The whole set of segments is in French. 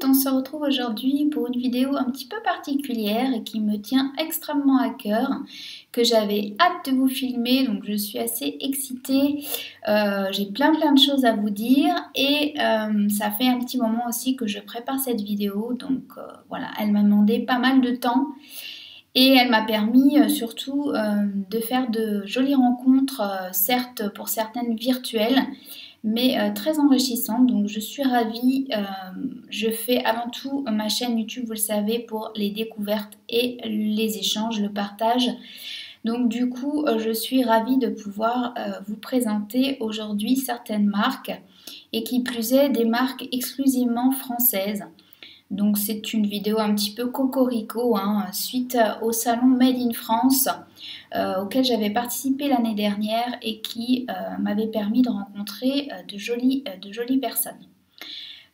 On se retrouve aujourd'hui pour une vidéo un petit peu particulière et qui me tient extrêmement à cœur, que j'avais hâte de vous filmer, donc je suis assez excitée. J'ai plein de choses à vous dire et ça fait un petit moment aussi que je prépare cette vidéo, donc voilà, elle m'a demandé pas mal de temps. Et elle m'a permis surtout de faire de jolies rencontres, certes pour certaines virtuelles, mais très enrichissantes. Donc je suis ravie. Je fais avant tout ma chaîne YouTube, vous le savez, pour les découvertes et les échanges, le partage. Donc du coup, je suis ravie de pouvoir vous présenter aujourd'hui certaines marques et qui plus est des marques exclusivement françaises. Donc c'est une vidéo un petit peu cocorico, hein, suite au salon Made in France auquel j'avais participé l'année dernière et qui m'avait permis de rencontrer de jolies personnes.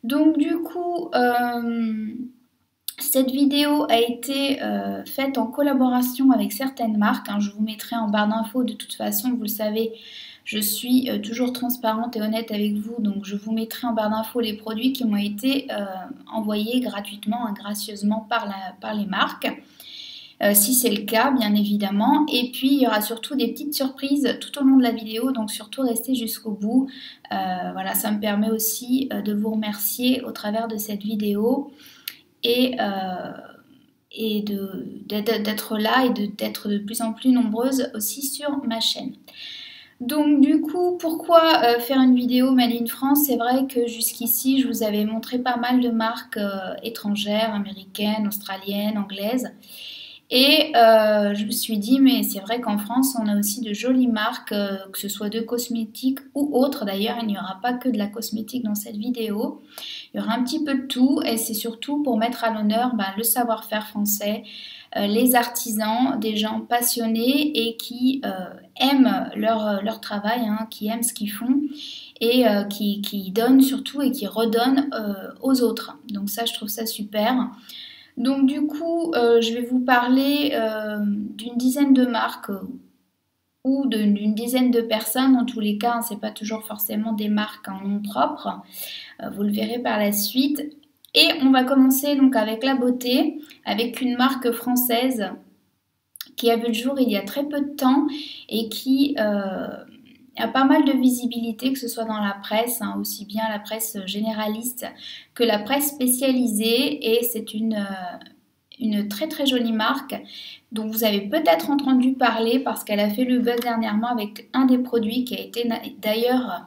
Donc du coup, cette vidéo a été faite en collaboration avec certaines marques, hein. Je vous mettrai en barre d'infos de toute façon, vous le savez. Je suis toujours transparente et honnête avec vous, donc je vous mettrai en barre d'infos les produits qui m'ont été envoyés gratuitement, hein, gracieusement par les marques, si c'est le cas, bien évidemment. Et puis, il y aura surtout des petites surprises tout au long de la vidéo, donc surtout restez jusqu'au bout. Voilà, ça me permet aussi de vous remercier au travers de cette vidéo et d'être là et d'être de plus en plus nombreuses aussi sur ma chaîne. Donc du coup, pourquoi faire une vidéo Made in France? C'est vrai que jusqu'ici, je vous avais montré pas mal de marques étrangères, américaines, australiennes, anglaises. Et je me suis dit, mais c'est vrai qu'en France, on a aussi de jolies marques, que ce soit de cosmétiques ou autres. D'ailleurs, il n'y aura pas que de la cosmétique dans cette vidéo. Il y aura un petit peu de tout et c'est surtout pour mettre à l'honneur le savoir-faire français, les artisans, des gens passionnés et qui aiment leur travail, hein, qui aiment ce qu'ils font et qui donnent surtout et qui redonnent aux autres. Donc ça, je trouve ça super. Donc du coup, je vais vous parler d'une dizaine de marques ou d'une dizaine de personnes. En tous les cas, hein, c'est pas toujours forcément des marques en nom propre. Vous le verrez par la suite. Et on va commencer donc avec la beauté, avec une marque française qui a vu le jour il y a très peu de temps et qui a pas mal de visibilité, que ce soit dans la presse, hein, aussi bien la presse généraliste que la presse spécialisée. Et c'est une très jolie marque dont vous avez peut-être entendu parler parce qu'elle a fait le buzz dernièrement avec un des produits qui a été d'ailleurs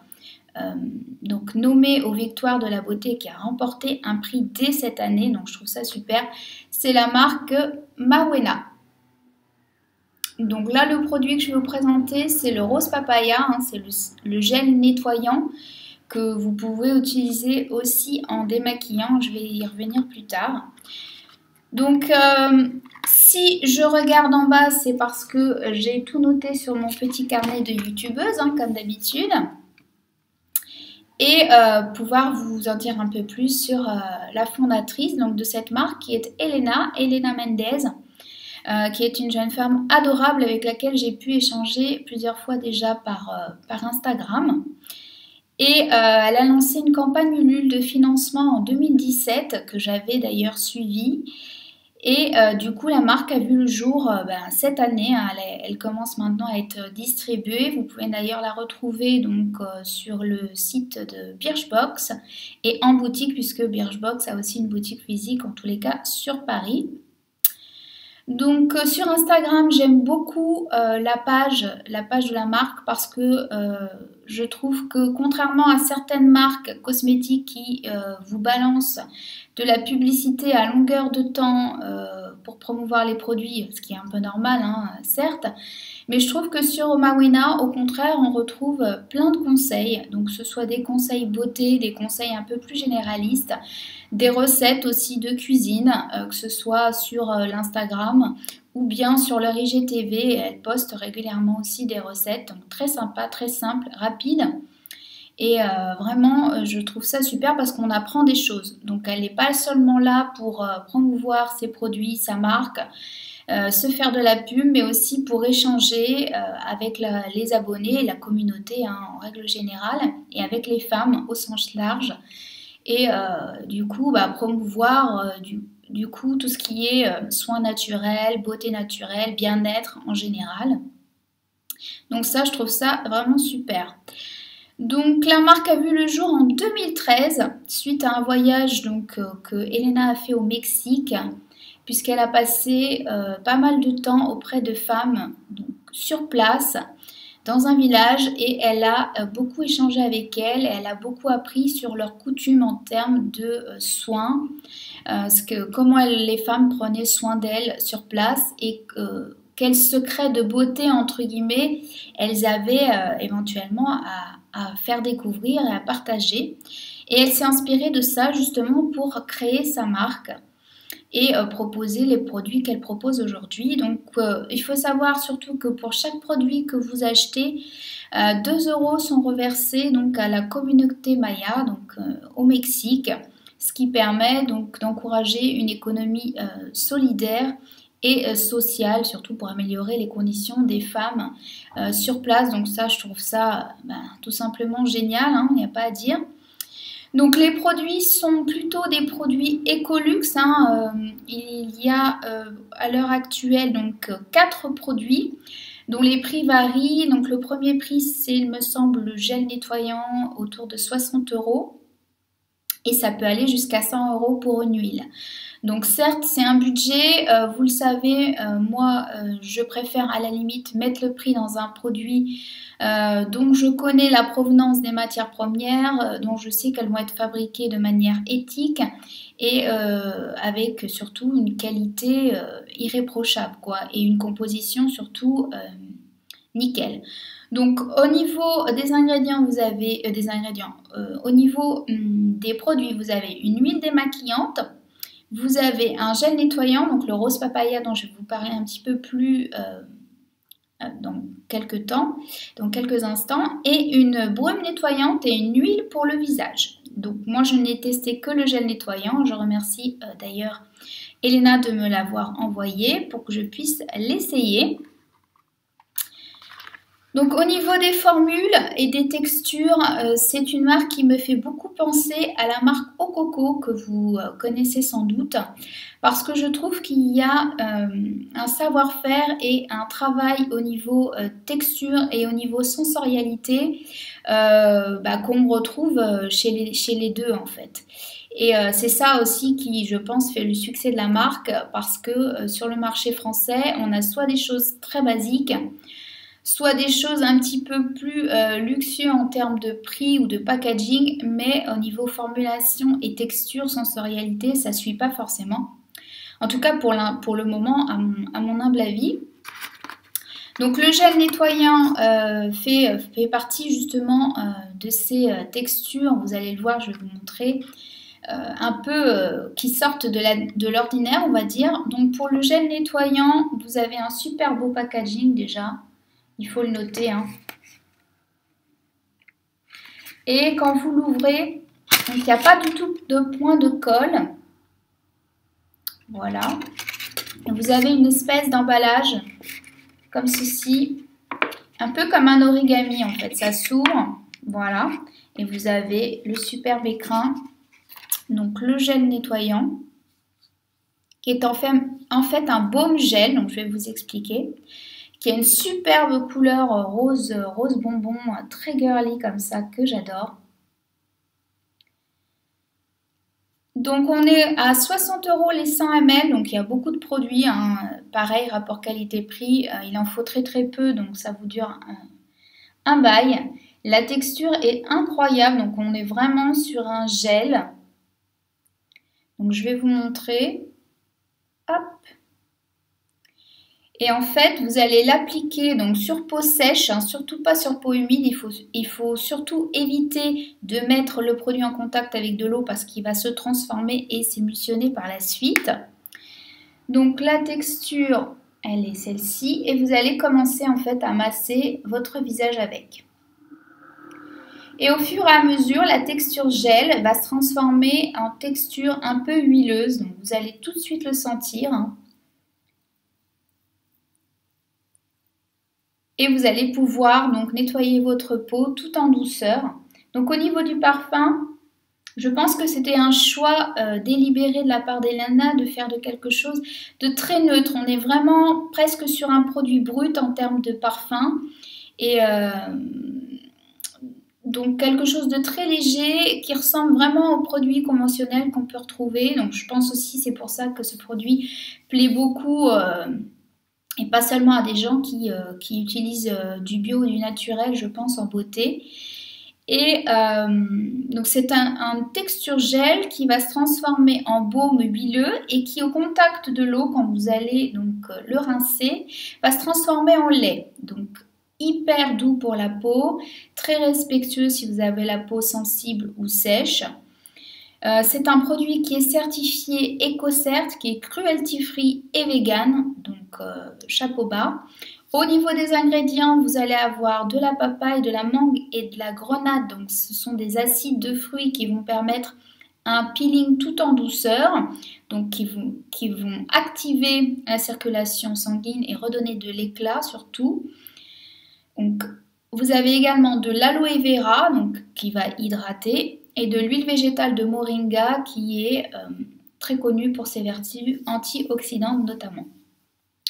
donc nommé aux Victoires de la beauté, qui a remporté un prix dès cette année, donc je trouve ça super. C'est la marque Mawena. Donc là, le produit que je vais vous présenter, c'est le rose papaya, hein, c'est le gel nettoyant que vous pouvez utiliser aussi en démaquillant. Je vais y revenir plus tard. Donc si je regarde en bas, c'est parce que j'ai tout noté sur mon petit carnet de youtubeuse, hein, comme d'habitude. Et pouvoir vous en dire un peu plus sur la fondatrice donc, de cette marque qui est Elena Mendez, qui est une jeune femme adorable avec laquelle j'ai pu échanger plusieurs fois déjà par Instagram. Et elle a lancé une campagne Ulule de financement en 2017 que j'avais d'ailleurs suivie. Et du coup, la marque a vu le jour cette année, hein, elle commence maintenant à être distribuée. Vous pouvez d'ailleurs la retrouver donc, sur le site de Birchbox et en boutique, puisque Birchbox a aussi une boutique physique, en tous les cas, sur Paris. Donc sur Instagram, j'aime beaucoup la page de la marque parce que je trouve que contrairement à certaines marques cosmétiques qui vous balancent de la publicité à longueur de temps pour promouvoir les produits, ce qui est un peu normal, hein, certes, mais je trouve que sur Mawena, au contraire, on retrouve plein de conseils, donc que ce soit des conseils beauté, des conseils un peu plus généralistes, des recettes aussi de cuisine, que ce soit sur l'Instagram ou bien sur leur IGTV. Elle poste régulièrement aussi des recettes, donc très sympa, très simple, rapide. Et vraiment, je trouve ça super parce qu'on apprend des choses. Donc elle n'est pas seulement là pour promouvoir ses produits, sa marque, se faire de la pub, mais aussi pour échanger avec les abonnés et la communauté, hein, en règle générale, et avec les femmes au sens large. et du coup promouvoir du coup tout ce qui est soins naturels, beauté naturelle, bien-être en général. Donc ça, je trouve ça vraiment super. Donc la marque a vu le jour en 2013 suite à un voyage que Elena a fait au Mexique, puisqu'elle a passé pas mal de temps auprès de femmes donc, sur place dans un village, et elle a beaucoup échangé avec elles, et elle a beaucoup appris sur leurs coutumes en termes de soins, comment les femmes prenaient soin d'elles sur place, et quels secrets de beauté entre guillemets elles avaient éventuellement à faire découvrir et à partager. Et elle s'est inspirée de ça justement pour créer sa marque et proposer les produits qu'elle propose aujourd'hui. Donc il faut savoir surtout que pour chaque produit que vous achetez, 2 € sont reversés donc à la communauté Maya, donc au Mexique, ce qui permet donc d'encourager une économie solidaire et sociale, surtout pour améliorer les conditions des femmes sur place. Donc ça, je trouve ça tout simplement génial, hein, il n'y a pas à dire. Donc les produits sont plutôt des produits Ecolux, hein. Il y a à l'heure actuelle donc 4 produits dont les prix varient. Donc le premier prix, c'est, il me semble, le gel nettoyant autour de 60 € et ça peut aller jusqu'à 100 € pour une huile. Donc certes, c'est un budget, vous le savez, moi je préfère à la limite mettre le prix dans un produit dont je connais la provenance des matières premières, dont je sais qu'elles vont être fabriquées de manière éthique et avec surtout une qualité irréprochable, quoi, et une composition surtout nickel. Donc au niveau des ingrédients, vous avez au niveau des produits, vous avez une huile démaquillante. Vous avez un gel nettoyant, donc le rose papaya dont je vais vous parler un petit peu plus dans quelques instants, et une brume nettoyante et une huile pour le visage. Donc moi je n'ai testé que le gel nettoyant, je remercie d'ailleurs Elena de me l'avoir envoyé pour que je puisse l'essayer. Donc au niveau des formules et des textures, c'est une marque qui me fait beaucoup penser à la marque Ococo que vous connaissez sans doute, parce que je trouve qu'il y a un savoir-faire et un travail au niveau texture et au niveau sensorialité qu'on retrouve chez les deux en fait. Et c'est ça aussi qui, je pense, fait le succès de la marque, parce que sur le marché français, on a soit des choses très basiques, soit des choses un petit peu plus luxueuses en termes de prix ou de packaging, mais au niveau formulation et texture, sensorialité, ça ne suit pas forcément. En tout cas pour le moment, à mon humble avis. Donc le gel nettoyant fait partie justement de ces textures, vous allez le voir, je vais vous montrer, un peu qui sortent de l'ordinaire, on va dire. Donc pour le gel nettoyant, vous avez un super beau packaging déjà. Il faut le noter, hein. Et quand vous l'ouvrez, il n'y a pas du tout de point de colle. Voilà. Vous avez une espèce d'emballage comme ceci, un peu comme un origami en fait. Ça s'ouvre, voilà. Et vous avez le superbe écrin, donc le gel nettoyant, qui est en fait un baume gel. Donc je vais vous expliquer. Qui a une superbe couleur rose bonbon, très girly comme ça, que j'adore. Donc on est à 60 € les 100 ml, donc il y a beaucoup de produits, hein. Pareil, rapport qualité-prix, il en faut très peu, donc ça vous dure un bail. La texture est incroyable, donc on est vraiment sur un gel. Donc je vais vous montrer. Hop. Et en fait, vous allez l'appliquer donc sur peau sèche, hein, surtout pas sur peau humide. Il faut surtout éviter de mettre le produit en contact avec de l'eau parce qu'il va se transformer et s'émulsionner par la suite. Donc la texture, elle est celle-ci, et vous allez commencer en fait à masser votre visage avec. Et au fur et à mesure, la texture gel va se transformer en texture un peu huileuse. Donc vous allez tout de suite le sentir, hein. Et vous allez pouvoir donc nettoyer votre peau tout en douceur. Donc au niveau du parfum, Je pense que c'était un choix délibéré de la part d'Elena de faire de quelque chose de très neutre. On est vraiment presque sur un produit brut en termes de parfum. Et donc quelque chose de très léger qui ressemble vraiment aux produits conventionnels qu'on peut retrouver. Donc je pense aussi c'est pour ça que ce produit plaît beaucoup et pas seulement à des gens qui utilisent du bio ou du naturel, je pense, en beauté. Et donc c'est un texture gel qui va se transformer en baume huileux et qui au contact de l'eau, quand vous allez donc le rincer, va se transformer en lait. Donc hyper doux pour la peau, très respectueux si vous avez la peau sensible ou sèche. C'est un produit qui est certifié EcoCert, qui est cruelty free et vegan, donc chapeau bas. Au niveau des ingrédients, vous allez avoir de la papaye, de la mangue et de la grenade. Donc ce sont des acides de fruits qui vont permettre un peeling tout en douceur, donc qui vont activer la circulation sanguine et redonner de l'éclat surtout. Donc, vous avez également de l'aloe vera, donc, qui va hydrater, et de l'huile végétale de moringa qui est très connue pour ses vertus antioxydantes notamment.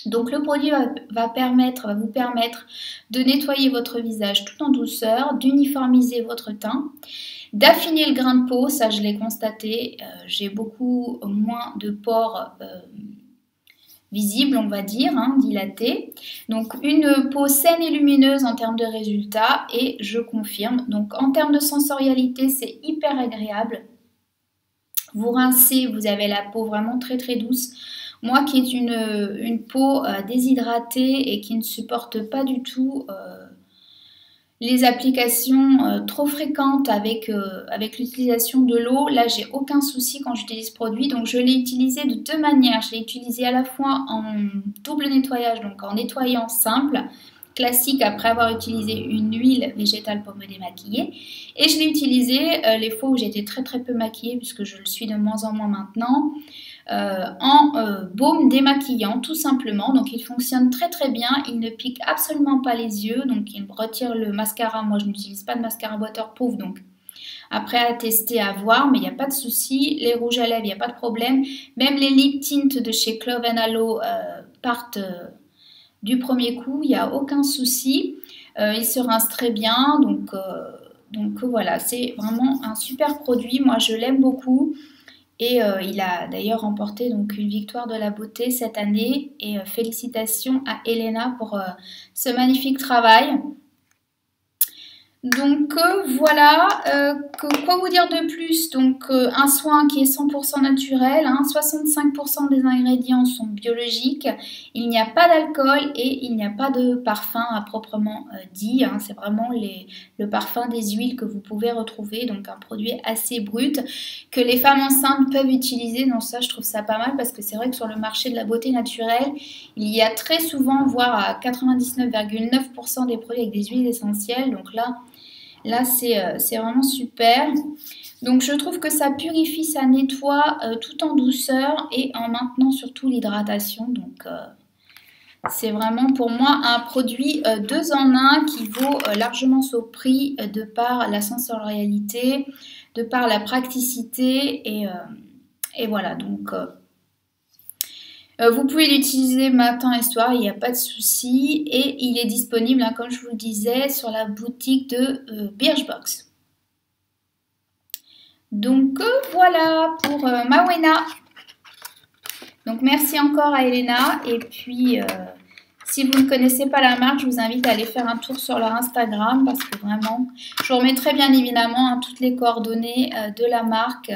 Donc le produit va vous permettre de nettoyer votre visage tout en douceur, d'uniformiser votre teint, d'affiner le grain de peau, ça je l'ai constaté, j'ai beaucoup moins de pores visible, on va dire, dilatée. Donc une peau saine et lumineuse en termes de résultats et je confirme. Donc en termes de sensorialité, c'est hyper agréable. Vous rincez, vous avez la peau vraiment très très douce. Moi qui ai une peau déshydratée et qui ne supporte pas du tout les applications trop fréquentes avec l'utilisation de l'eau, là j'ai aucun souci quand j'utilise ce produit. Donc je l'ai utilisé de deux manières. Je l'ai utilisé à la fois en double nettoyage, donc en nettoyant simple, classique après avoir utilisé une huile végétale pour me démaquiller. Et je l'ai utilisé les fois où j'étais très très peu maquillée, puisque je le suis de moins en moins maintenant, en baume démaquillant tout simplement. Donc il fonctionne très très bien, il ne pique absolument pas les yeux, donc il retire le mascara. Moi je n'utilise pas de mascara waterproof, donc après à tester, à voir, mais il n'y a pas de souci. Les rouges à lèvres, il n'y a pas de problème. Même les lip tints de chez Clove & Aloe partent du premier coup, il n'y a aucun souci. Ils se rincent très bien, donc voilà, c'est vraiment un super produit. Moi je l'aime beaucoup. Et il a d'ailleurs remporté donc une victoire de la beauté cette année. Et félicitations à Elena pour ce magnifique travail. Donc voilà, quoi vous dire de plus? Donc un soin qui est 100% naturel, 65% des ingrédients sont biologiques, il n'y a pas d'alcool et il n'y a pas de parfum à proprement dit, c'est vraiment le parfum des huiles que vous pouvez retrouver, donc un produit assez brut que les femmes enceintes peuvent utiliser. Donc ça je trouve ça pas mal parce que c'est vrai que sur le marché de la beauté naturelle, il y a très souvent, voire à 99,9% des produits avec des huiles essentielles, donc là, c'est vraiment super. Donc, je trouve que ça purifie, ça nettoie tout en douceur et en maintenant surtout l'hydratation. Donc, c'est vraiment pour moi un produit 2 en 1 qui vaut largement son prix de par la sensorialité, de par la praticité. Et voilà, donc... vous pouvez l'utiliser matin et soir, il n'y a pas de souci. Et il est disponible, comme je vous le disais, sur la boutique de Birchbox. Donc voilà pour Mawena. Donc merci encore à Elena. Et puis, si vous ne connaissez pas la marque, je vous invite à aller faire un tour sur leur Instagram. Parce que vraiment, je vous remettrai bien évidemment toutes les coordonnées de la marque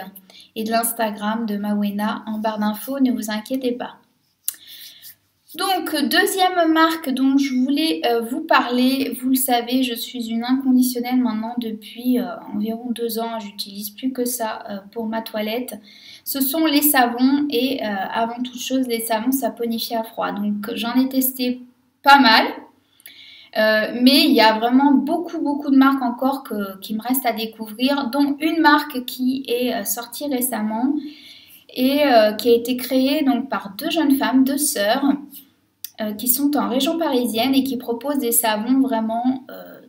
et de l'Instagram de Mawena en barre d'infos. Ne vous inquiétez pas. Donc, deuxième marque dont je voulais vous parler, vous le savez, je suis une inconditionnelle maintenant depuis environ 2 ans, j'utilise plus que ça pour ma toilette. Ce sont les savons et avant toute chose, les savons saponifient à froid. Donc, j'en ai testé pas mal, mais il y a vraiment beaucoup de marques encore qui me restent à découvrir, dont une marque qui est sortie récemment et qui a été créée donc, par 2 jeunes femmes, 2 sœurs, qui sont en région parisienne et qui proposent des savons vraiment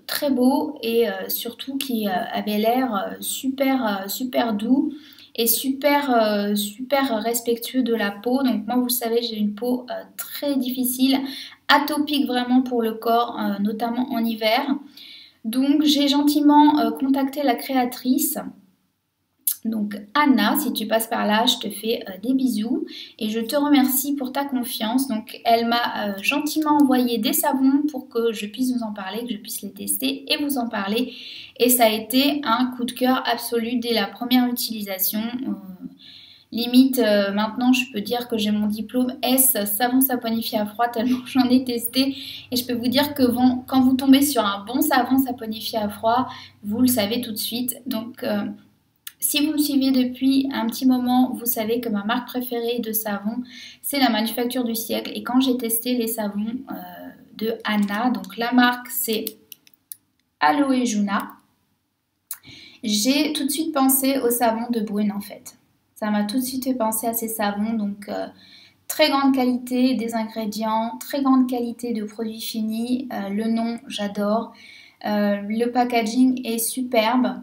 très beau et surtout qui avait l'air super doux et super respectueux de la peau. Donc moi, vous savez, j'ai une peau très difficile, atopique vraiment pour le corps, notamment en hiver. Donc j'ai gentiment contacté la créatrice. Donc Anna, si tu passes par là, je te fais des bisous et je te remercie pour ta confiance. Donc elle m'a gentiment envoyé des savons pour que je puisse vous en parler, que je puisse les tester et vous en parler. Et ça a été un coup de cœur absolu dès la première utilisation. Limite, maintenant je peux dire que j'ai mon diplôme S, savon saponifié à froid, tellement j'en ai testé. Et je peux vous dire que quand vous tombez sur un bon savon saponifié à froid, vous le savez tout de suite. Donc si vous me suivez depuis un petit moment, vous savez que ma marque préférée de savon, c'est la Manufacture du siècle. Et quand j'ai testé les savons de Anna, donc la marque c'est Aloe Juna, j'ai tout de suite pensé au savon de Brune en fait. Ça m'a tout de suite fait penser à ces savons, donc très grande qualité des ingrédients, très grande qualité de produits finis. Le nom, j'adore. Le packaging est superbe.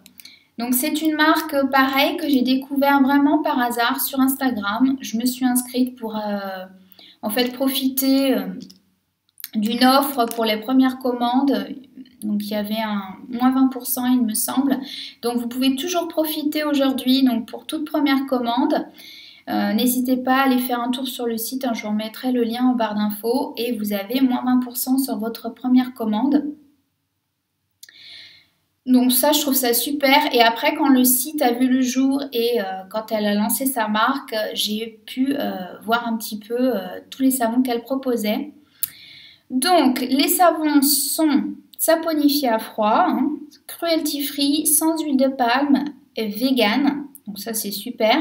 Donc c'est une marque pareille que j'ai découvert vraiment par hasard sur Instagram. Je me suis inscrite pour en fait profiter d'une offre pour les premières commandes. Donc il y avait un moins 20% il me semble. Donc vous pouvez toujours profiter aujourd'hui donc pour toute première commande. N'hésitez pas à aller faire un tour sur le site, hein, je vous remettrai le lien en barre d'infos et vous avez moins 20% sur votre première commande. Donc ça, je trouve ça super. Et après, quand le site a vu le jour et quand elle a lancé sa marque, j'ai pu voir un petit peu tous les savons qu'elle proposait. Donc, les savons sont saponifiés à froid, hein, cruelty free, sans huile de palme, et vegan. Donc ça, c'est super.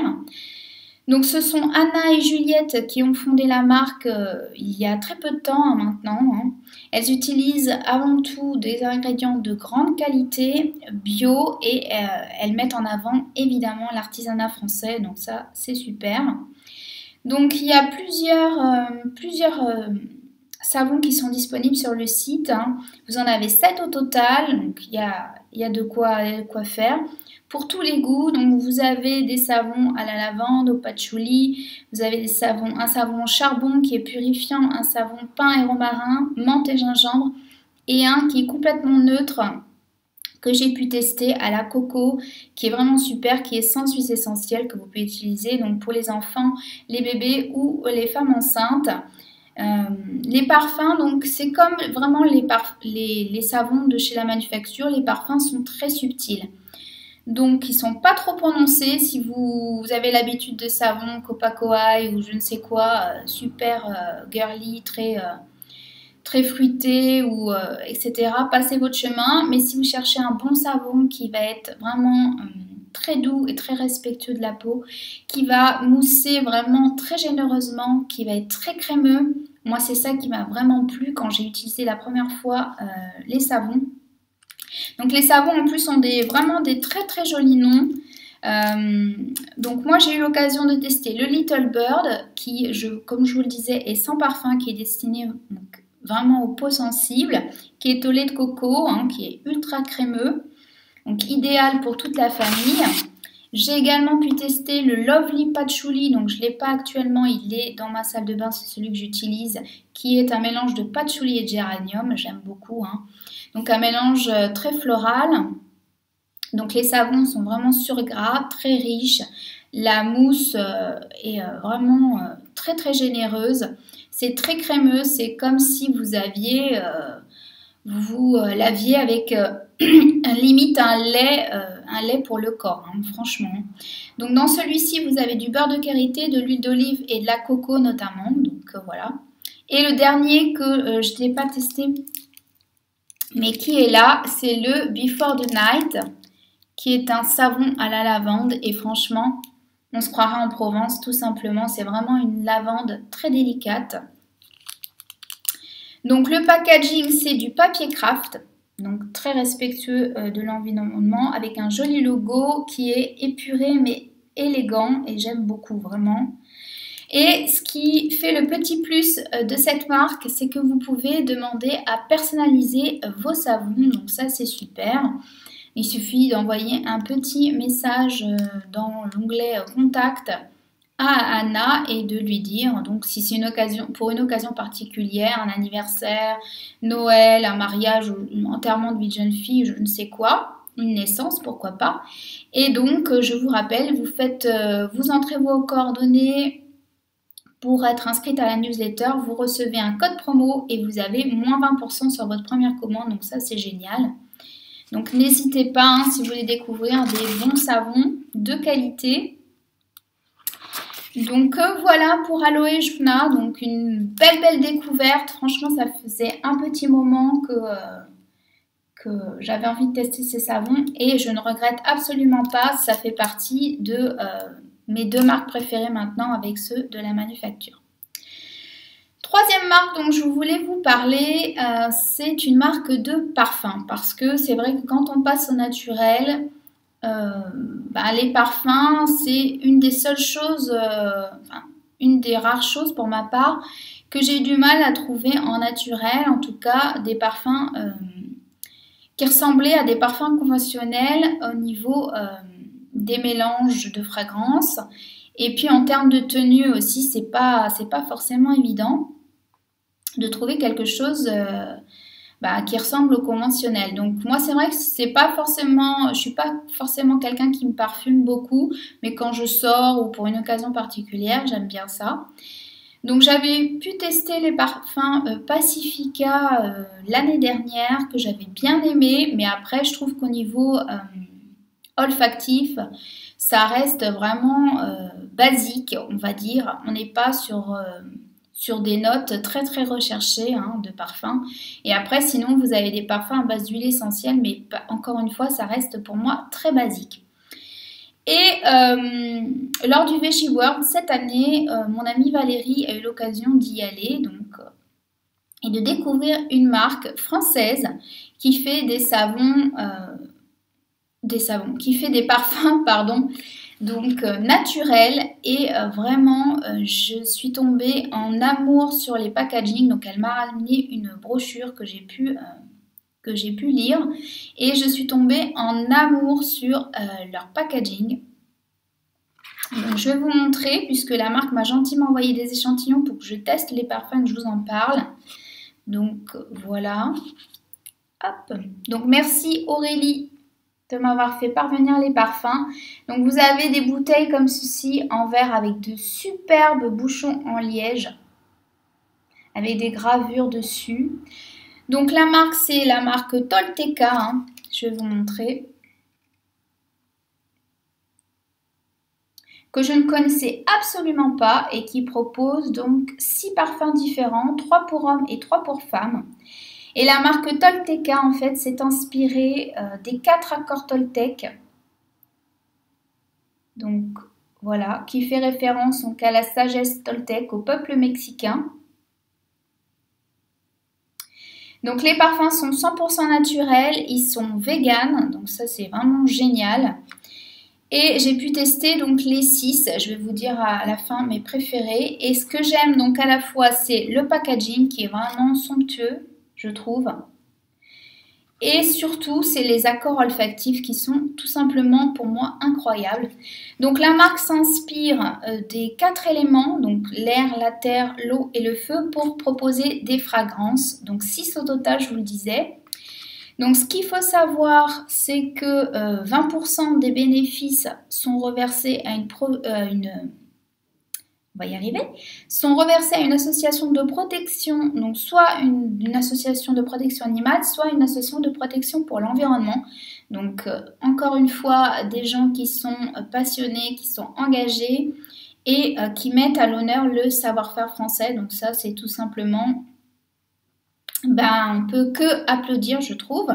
Donc ce sont Anna et Juliette qui ont fondé la marque il y a très peu de temps hein, maintenant. Hein. Elles utilisent avant tout des ingrédients de grande qualité, bio et elles mettent en avant évidemment l'artisanat français. Donc ça c'est super. Donc il y a plusieurs savons qui sont disponibles sur le site. Hein. Vous en avez 7 au total, donc il y a de quoi faire. Pour tous les goûts, donc vous avez des savons à la lavande, au patchouli, vous avez un savon au charbon qui est purifiant, un savon pin et romarin, menthe et gingembre, et un qui est complètement neutre que j'ai pu tester à la coco, qui est vraiment super, qui est sans huiles essentielles que vous pouvez utiliser donc pour les enfants, les bébés ou les femmes enceintes. Les parfums, donc c'est comme vraiment les savons de chez la Manufacture, les parfums sont très subtils. Donc, ils sont pas trop prononcés. Si vous avez l'habitude de savon Copacoai ou je ne sais quoi, super girly, très fruité, ou, etc., passez votre chemin. Mais si vous cherchez un bon savon qui va être vraiment très doux et très respectueux de la peau, qui va mousser vraiment très généreusement, qui va être très crémeux, moi, c'est ça qui m'a vraiment plu quand j'ai utilisé la première fois les savons. Donc les savons en plus ont vraiment des très jolis noms. Donc moi j'ai eu l'occasion de tester le Little Bird qui, comme je vous le disais, est sans parfum, qui est destiné donc, vraiment aux peaux sensibles, qui est au lait de coco, hein, qui est ultra crémeux, donc idéal pour toute la famille. J'ai également pu tester le Lovely Patchouli, donc je ne l'ai pas actuellement, il est dans ma salle de bain, c'est celui que j'utilise, qui est un mélange de patchouli et de géranium, j'aime beaucoup. Hein. Donc un mélange très floral. Donc les savons sont vraiment sur gras, très riches. La mousse est vraiment très généreuse. C'est très crémeux, c'est comme si vous laviez avec limite un lait pour le corps, hein, franchement. Donc dans celui-ci, vous avez du beurre de karité, de l'huile d'olive et de la coco notamment. Donc voilà. Et le dernier que je n'ai pas testé, mais qui est là, c'est le Before the Night, qui est un savon à la lavande. Et franchement, on se croirait en Provence, tout simplement. C'est vraiment une lavande très délicate. Donc le packaging, c'est du papier craft, donc très respectueux de l'environnement, avec un joli logo qui est épuré mais élégant et j'aime beaucoup vraiment. Et ce qui fait le petit plus de cette marque, c'est que vous pouvez demander à personnaliser vos savons. Donc ça, c'est super. Il suffit d'envoyer un petit message dans l'onglet Contact à Anna et de lui dire, donc si c'est une occasion, pour une occasion particulière, un anniversaire, Noël, un mariage, un enterrement de vie de jeune fille, je ne sais quoi, une naissance, pourquoi pas. Et donc, je vous rappelle, vous entrez vos coordonnées pour être inscrite à la newsletter, vous recevez un code promo et vous avez moins 20% sur votre première commande, donc ça c'est génial. Donc n'hésitez pas, si vous voulez découvrir des bons savons de qualité. Donc voilà pour Aloe Juna, donc une belle découverte. Franchement, ça faisait un petit moment que j'avais envie de tester ces savons et je ne regrette absolument pas. Ça fait partie de mes 2 marques préférées maintenant avec ceux de la manufacture. Troisième marque dont je voulais vous parler, c'est une marque de parfum parce que c'est vrai que quand on passe au naturel, les parfums, c'est une des seules choses, une des rares choses pour ma part que j'ai du mal à trouver en naturel, en tout cas des parfums qui ressemblaient à des parfums conventionnels au niveau des mélanges de fragrances. Et puis en termes de tenue aussi, c'est pas forcément évident de trouver quelque chose qui ressemble au conventionnel. Donc moi c'est vrai que je suis pas forcément quelqu'un qui me parfume beaucoup, mais quand je sors ou pour une occasion particulière, j'aime bien ça. Donc j'avais pu tester les parfums Pacifica l'année dernière que j'avais bien aimé, mais après je trouve qu'au niveau olfactif, ça reste vraiment basique, on va dire. On n'est pas sur des notes très recherchées de parfum. Et après, sinon, vous avez des parfums à base d'huile essentielle, mais encore une fois, ça reste pour moi très basique. Et lors du Veggie World, cette année, mon amie Valérie a eu l'occasion d'y aller et de découvrir une marque française qui fait des parfums, pardon, donc naturel et vraiment je suis tombée en amour sur les packaging. Donc elle m'a ramené une brochure que j'ai pu lire et je suis tombée en amour sur leur packaging. Donc, je vais vous montrer puisque la marque m'a gentiment envoyé des échantillons pour que je teste les parfums, que je vous en parle. Donc voilà. Hop. Donc merci Aurélie de m'avoir fait parvenir les parfums. Donc vous avez des bouteilles comme ceci en verre avec de superbes bouchons en liège avec des gravures dessus. Donc la marque c'est la marque Tolteca, je vais vous montrer, que je ne connaissais absolument pas et qui propose donc 6 parfums différents, 3 pour hommes et 3 pour femmes. Et la marque Tolteca, en fait, s'est inspirée des 4 accords Toltec. Donc, voilà, qui fait référence donc, à la sagesse Toltec, au peuple mexicain. Donc, les parfums sont 100% naturels, ils sont véganes, donc ça, c'est vraiment génial. Et j'ai pu tester donc les 6, je vais vous dire à la fin mes préférés. Et ce que j'aime donc à la fois, c'est le packaging qui est vraiment somptueux, je trouve. Et surtout, c'est les accords olfactifs qui sont tout simplement pour moi incroyables. Donc la marque s'inspire des 4 éléments, donc l'air, la terre, l'eau et le feu, pour proposer des fragrances. Donc 6 au total, je vous le disais. Donc ce qu'il faut savoir, c'est que 20% des bénéfices sont reversés à sont reversés à une association de protection, donc soit une association de protection animale, soit une association de protection pour l'environnement. Donc encore une fois, des gens qui sont passionnés, qui sont engagés et qui mettent à l'honneur le savoir-faire français. Donc ça, c'est tout simplement, on peut que applaudir, je trouve.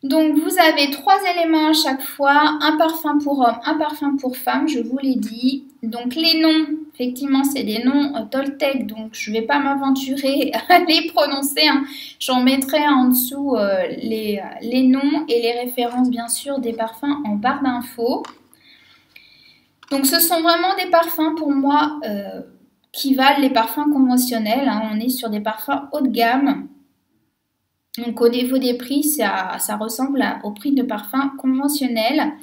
Donc vous avez 3 éléments à chaque fois, un parfum pour homme, un parfum pour femme, je vous l'ai dit. Donc les noms, effectivement c'est des noms Toltec, donc je ne vais pas m'aventurer à les prononcer. J'en mettrai en dessous les noms et les références bien sûr des parfums en barre d'infos. Donc ce sont vraiment des parfums pour moi qui valent les parfums conventionnels, hein. On est sur des parfums haut de gamme. Donc au niveau des prix, ça ressemble au prix de parfums conventionnels.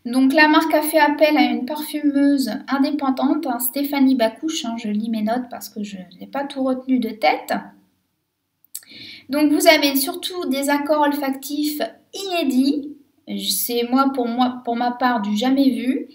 Donc la marque a fait appel à une parfumeuse indépendante, hein, Stéphanie Bacouche, hein, je lis mes notes parce que je n'ai pas tout retenu de tête. Donc vous avez surtout des accords olfactifs inédits, c'est pour ma part du jamais vu,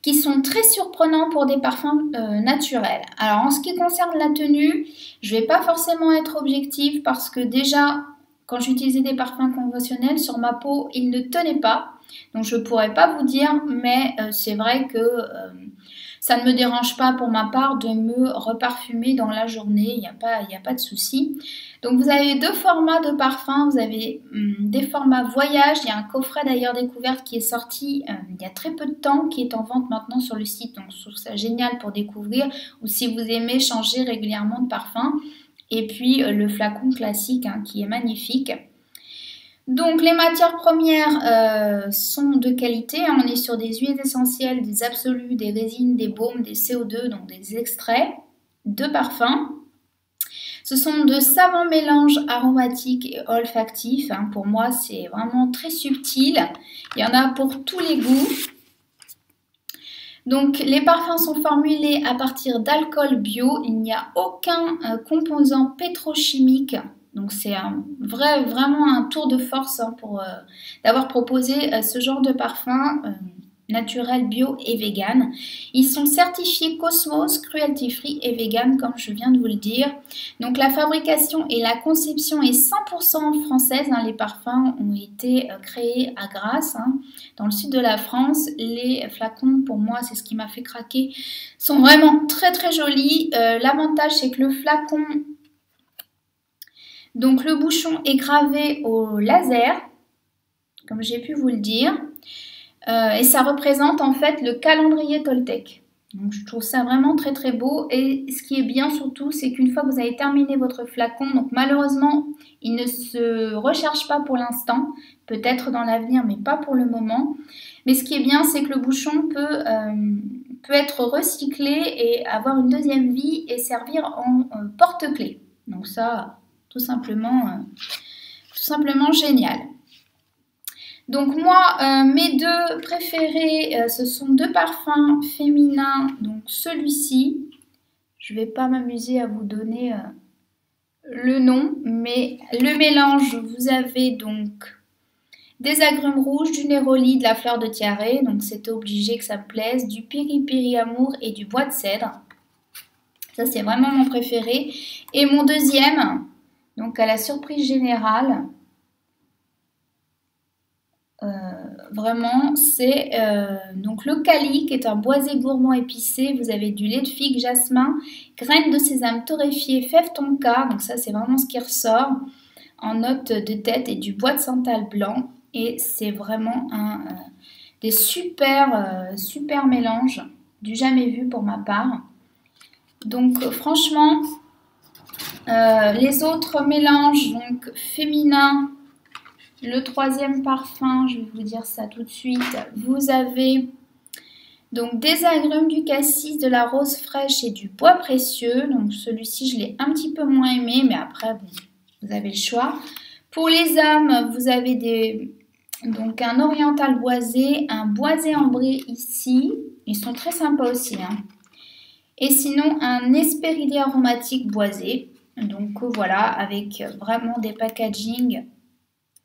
qui sont très surprenants pour des parfums naturels. Alors en ce qui concerne la tenue, je ne vais pas forcément être objective parce que déjà, quand j'utilisais des parfums conventionnels sur ma peau, ils ne tenaient pas. Donc je ne pourrais pas vous dire, mais c'est vrai que ça ne me dérange pas pour ma part de me reparfumer dans la journée, il n'y a pas de souci. Donc vous avez deux formats de parfums, vous avez des formats voyage, il y a un coffret d'ailleurs découverte qui est sorti il y a très peu de temps, qui est en vente maintenant sur le site, donc je trouve ça génial pour découvrir, ou si vous aimez changer régulièrement de parfum. Et puis le flacon classique hein, qui est magnifique. Donc les matières premières sont de qualité, hein. On est sur des huiles essentielles, des absolus, des résines, des baumes, des CO2, donc des extraits de parfums. Ce sont de savants mélanges aromatiques et olfactifs, hein. Pour moi c'est vraiment très subtil, il y en a pour tous les goûts. Donc les parfums sont formulés à partir d'alcool bio, il n'y a aucun composant pétrochimique. Donc c'est vraiment un tour de force hein, pour d'avoir proposé ce genre de parfum naturel, bio et vegan. Ils sont certifiés Cosmos, cruelty free et vegan comme je viens de vous le dire. Donc la fabrication et la conception est 100% française. Hein. Les parfums ont été créés à Grasse, hein, dans le sud de la France. Les flacons, pour moi, c'est ce qui m'a fait craquer, sont vraiment très très jolis. L'avantage c'est que le flacon, donc le bouchon est gravé au laser, comme j'ai pu vous le dire. Et ça représente en fait le calendrier Toltec. Donc je trouve ça vraiment très très beau. Et ce qui est bien surtout, c'est qu'une fois que vous avez terminé votre flacon, donc malheureusement, il ne se recharge pas pour l'instant. Peut-être dans l'avenir, mais pas pour le moment. Mais ce qui est bien, c'est que le bouchon peut être recyclé et avoir une deuxième vie et servir en porte-clés. Donc ça, tout simplement génial. Donc moi, mes deux préférés, ce sont deux parfums féminins. Donc celui-ci, je ne vais pas m'amuser à vous donner le nom, mais le mélange, vous avez donc des agrumes rouges, du néroli, de la fleur de tiare, donc c'était obligé que ça me plaise, du piri-piri amour et du bois de cèdre. Ça c'est vraiment mon préféré. Et mon deuxième, donc à la surprise générale, vraiment c'est donc le Cali qui est un boisé gourmand épicé. Vous avez du lait de figue, jasmin, graines de sésame torréfiées, fèves tonka, donc ça c'est vraiment ce qui ressort en note de tête, et du bois de santal blanc, et c'est vraiment des super mélanges du jamais vu pour ma part. Donc franchement les autres mélanges donc féminins, le troisième parfum, je vais vous dire ça tout de suite, vous avez donc des agrumes, du cassis, de la rose fraîche et du bois précieux. Donc celui-ci, je l'ai un petit peu moins aimé, mais après, bon, vous avez le choix. Pour les hommes, vous avez donc un oriental boisé, un boisé ambré ici. Ils sont très sympas aussi, hein. Et sinon, un hespéridé aromatique boisé. Donc voilà, avec vraiment des packaging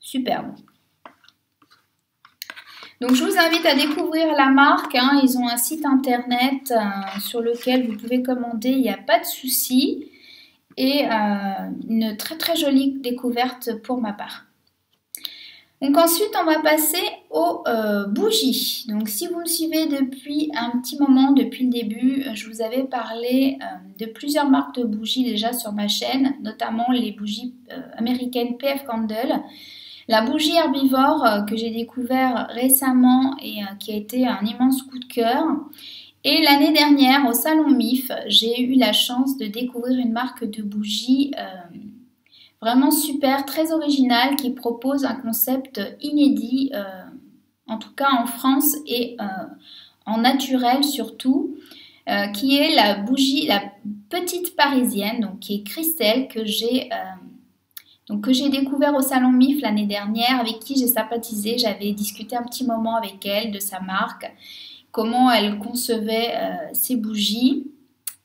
superbes. Donc je vous invite à découvrir la marque, hein. Ils ont un site internet sur lequel vous pouvez commander, il n'y a pas de souci. Et une très très jolie découverte pour ma part. Donc ensuite on va passer aux bougies. Donc si vous me suivez depuis un petit moment, depuis le début, je vous avais parlé de plusieurs marques de bougies déjà sur ma chaîne, notamment les bougies américaines PF Candle. La bougie herbivore que j'ai découvert récemment et qui a été un immense coup de cœur. Et l'année dernière, au Salon MIF, j'ai eu la chance de découvrir une marque de bougies vraiment super, très originale, qui propose un concept inédit, en tout cas en France et en naturel surtout, qui est la bougie, la petite parisienne, donc qui est Christelle, que j'ai découvert au Salon MIF l'année dernière, avec qui j'ai sympathisé. J'avais discuté un petit moment avec elle de sa marque, comment elle concevait ses bougies.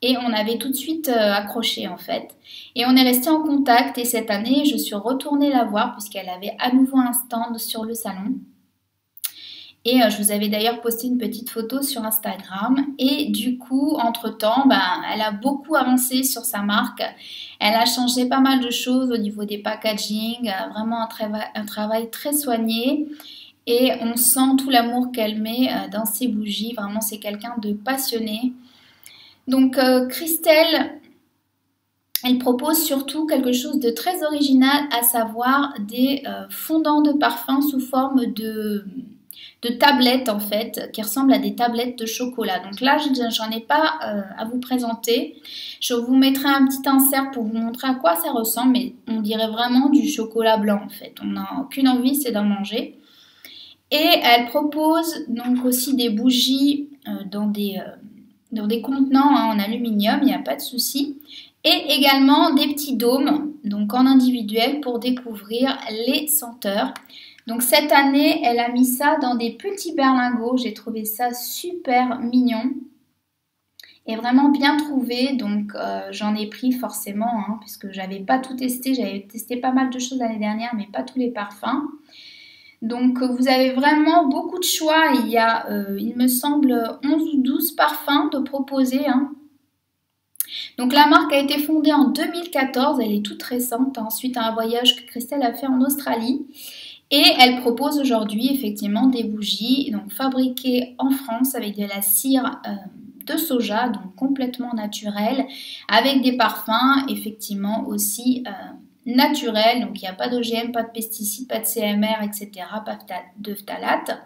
Et on avait tout de suite accroché en fait. Et on est resté en contact et cette année, je suis retournée la voir puisqu'elle avait à nouveau un stand sur le salon. Et je vous avais d'ailleurs posté une petite photo sur Instagram. Et du coup, entre-temps, elle a beaucoup avancé sur sa marque. Elle a changé pas mal de choses au niveau des packaging. Vraiment un travail très soigné. Et on sent tout l'amour qu'elle met dans ses bougies. Vraiment, c'est quelqu'un de passionné. Donc, Christelle, elle propose surtout quelque chose de très original, à savoir des fondants de parfum sous forme de tablettes en fait, qui ressemblent à des tablettes de chocolat. Donc là, j'en ai pas à vous présenter. Je vous mettrai un petit insert pour vous montrer à quoi ça ressemble, mais on dirait vraiment du chocolat blanc en fait. On n'a aucune envie, c'est d'en manger. Et elle propose donc aussi des bougies dans des contenants en aluminium, il n'y a pas de souci. Et également des petits dômes, donc en individuel pour découvrir les senteurs. Donc cette année, elle a mis ça dans des petits berlingots. J'ai trouvé ça super mignon et vraiment bien trouvé. Donc j'en ai pris forcément, puisque j'avais pas tout testé. J'avais testé pas mal de choses l'année dernière, mais pas tous les parfums. Donc vous avez vraiment beaucoup de choix. Il y a, il me semble, 11 ou 12 parfums de proposer. Donc la marque a été fondée en 2014. Elle est toute récente, suite à un voyage que Christelle a fait en Australie. Et elle propose aujourd'hui effectivement des bougies donc fabriquées en France avec de la cire de soja, donc complètement naturelle, avec des parfums effectivement aussi naturels. Donc il n'y a pas d'OGM, pas de pesticides, pas de CMR, etc., pas de phtalate.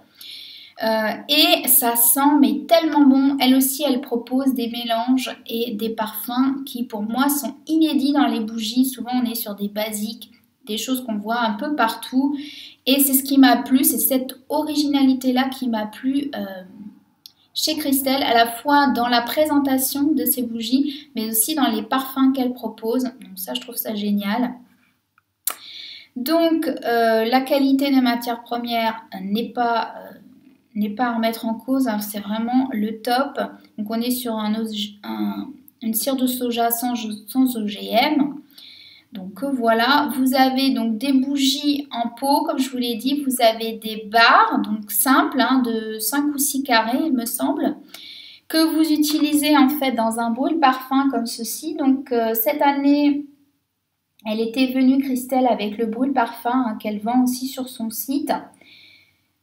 Et ça sent mais tellement bon. Elle aussi, elle propose des mélanges et des parfums qui pour moi sont inédits dans les bougies. Souvent on est sur des basiques, des choses qu'on voit un peu partout. Et c'est ce qui m'a plu, c'est cette originalité-là qui m'a plu chez Christelle, à la fois dans la présentation de ses bougies, mais aussi dans les parfums qu'elle propose. Donc ça, je trouve ça génial. Donc, la qualité des matières premières n'est pas à remettre en cause, c'est vraiment le top. Donc, on est sur une cire de soja sans OGM. Donc voilà, vous avez donc des bougies en pot, comme je vous l'ai dit, vous avez des barres, donc simples, de 5 ou 6 carrés il me semble, que vous utilisez en fait dans un brûle-parfum comme ceci. Donc cette année, elle était venue Christelle avec le brûle-parfum qu'elle vend aussi sur son site.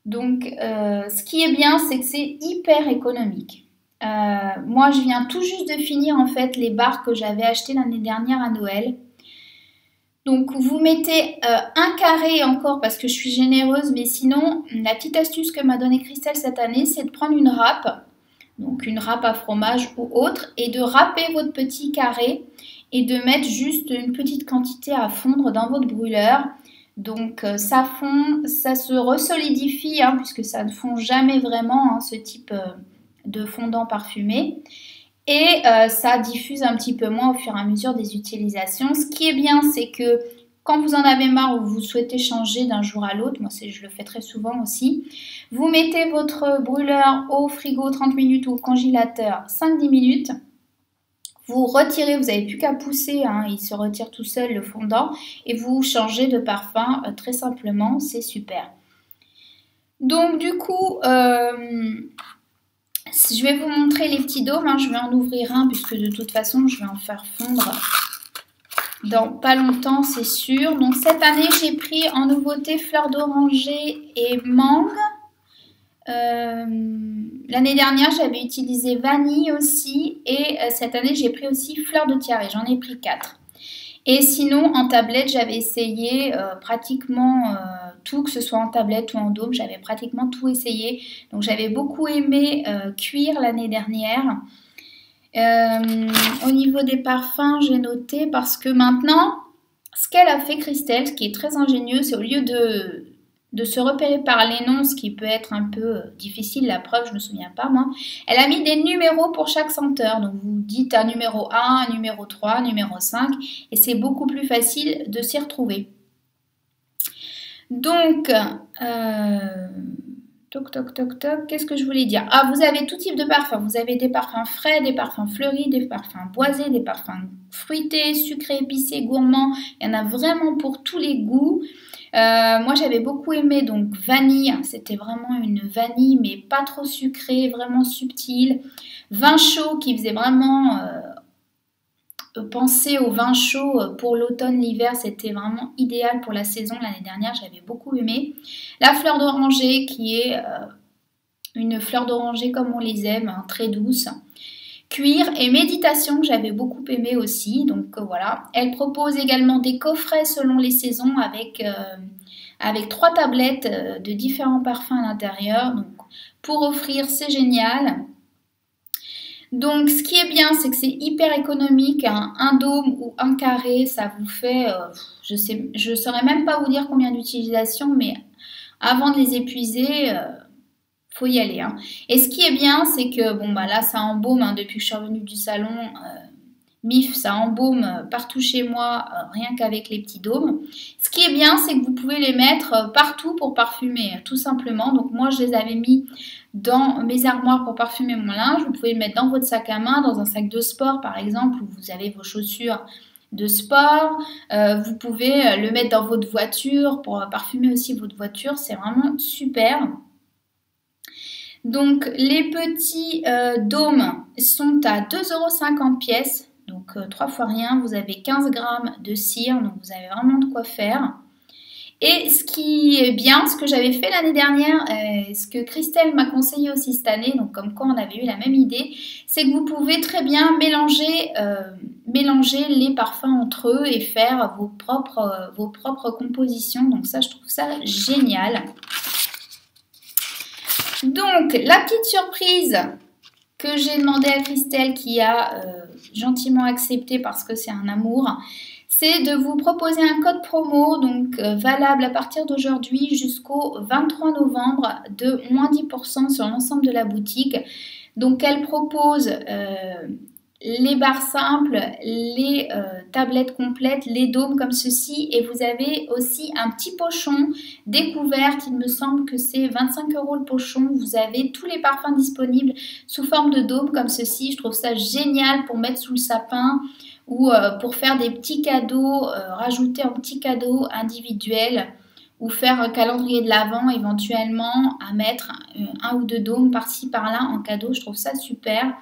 Donc ce qui est bien, c'est que c'est hyper économique. Moi je viens tout juste de finir en fait les barres que j'avais achetées l'année dernière à Noël. Donc vous mettez un carré encore parce que je suis généreuse, mais sinon la petite astuce que m'a donnée Christelle cette année, c'est de prendre une râpe, donc une râpe à fromage ou autre, et de râper votre petit carré et de mettre juste une petite quantité à fondre dans votre brûleur. Donc ça fond, ça se resolidifie puisque ça ne fond jamais vraiment ce type de fondant parfumé. Et ça diffuse un petit peu moins au fur et à mesure des utilisations. Ce qui est bien, c'est que quand vous en avez marre ou vous souhaitez changer d'un jour à l'autre, moi je le fais très souvent aussi, vous mettez votre brûleur au frigo 30 minutes ou au congélateur 5-10 minutes. Vous retirez, vous n'avez plus qu'à pousser, il se retire tout seul le fondant et vous changez de parfum très simplement, c'est super. Donc du coup... je vais vous montrer les petits dômes, je vais en ouvrir un puisque de toute façon je vais en faire fondre dans pas longtemps, c'est sûr. Donc cette année j'ai pris en nouveauté fleur d'oranger et mangue. L'année dernière j'avais utilisé vanille aussi et cette année j'ai pris aussi fleur de tiare, j'en ai pris 4. Et sinon en tablette j'avais essayé pratiquement tout, que ce soit en tablette ou en dôme, j'avais pratiquement tout essayé. Donc j'avais beaucoup aimé cuir l'année dernière. Au niveau des parfums, j'ai noté parce que maintenant, ce qu'elle a fait Christelle, ce qui est très ingénieux, c'est au lieu de se repérer par les noms, ce qui peut être un peu difficile, la preuve, je ne me souviens pas moi. Elle a mis des numéros pour chaque senteur, donc vous dites un numéro 1, un numéro 3, un numéro 5, et c'est beaucoup plus facile de s'y retrouver. Donc, toc, toc, toc, toc, qu'est-ce que je voulais dire? Ah, vous avez tout type de parfums. Vous avez des parfums frais, des parfums fleuris, des parfums boisés, des parfums fruités, sucrés, épicés, gourmands. Il y en a vraiment pour tous les goûts. Moi, j'avais beaucoup aimé donc vanille. C'était vraiment une vanille, mais pas trop sucrée, vraiment subtile. Vin chaud qui faisait vraiment... penser au vin chaud pour l'automne, l'hiver, c'était vraiment idéal pour la saison. L'année dernière, j'avais beaucoup aimé. La fleur d'oranger qui est une fleur d'oranger comme on les aime, hein, très douce. Cuir et méditation que j'avais beaucoup aimé aussi. Donc voilà. Elle propose également des coffrets selon les saisons avec 3 tablettes de différents parfums à l'intérieur. Donc pour offrir, c'est génial. Donc, ce qui est bien, c'est que c'est hyper économique. Hein. Un dôme ou un carré, ça vous fait, je ne saurais même pas vous dire combien d'utilisations, mais avant de les épuiser, faut y aller. Hein. Et ce qui est bien, c'est que, bon, bah là, ça embaume. Hein, depuis que je suis revenue du salon, MIF, ça embaume partout chez moi, rien qu'avec les petits dômes. Ce qui est bien, c'est que vous pouvez les mettre partout pour parfumer, tout simplement. Donc, moi, je les avais mis dans mes armoires pour parfumer mon linge. Vous pouvez le mettre dans votre sac à main, dans un sac de sport par exemple, où vous avez vos chaussures de sport. Vous pouvez le mettre dans votre voiture pour parfumer aussi votre voiture. C'est vraiment super. Donc les petits dômes sont à 2,50 € pièce. Donc 3 fois rien. Vous avez 15 grammes de cire. Donc vous avez vraiment de quoi faire. Et ce qui est bien, ce que j'avais fait l'année dernière, ce que Christelle m'a conseillé aussi cette année, donc comme quoi on avait eu la même idée, c'est que vous pouvez très bien mélanger les parfums entre eux et faire vos propres compositions. Donc ça, je trouve ça génial. Donc, la petite surprise que j'ai demandé à Christelle, qui a gentiment accepté parce que c'est un amour, c'est de vous proposer un code promo, donc valable à partir d'aujourd'hui jusqu'au 23 novembre de moins 10% sur l'ensemble de la boutique. Donc elle propose les barres simples, les tablettes complètes, les dômes comme ceci, et vous avez aussi un petit pochon découverte. Il me semble que c'est 25 € le pochon. Vous avez tous les parfums disponibles sous forme de dôme comme ceci. Je trouve ça génial pour mettre sous le sapin ou pour faire des petits cadeaux, rajouter un petit cadeau individuel ou faire un calendrier de l'Avent éventuellement à mettre un ou deux dômes par-ci par-là en cadeau. Je trouve ça super.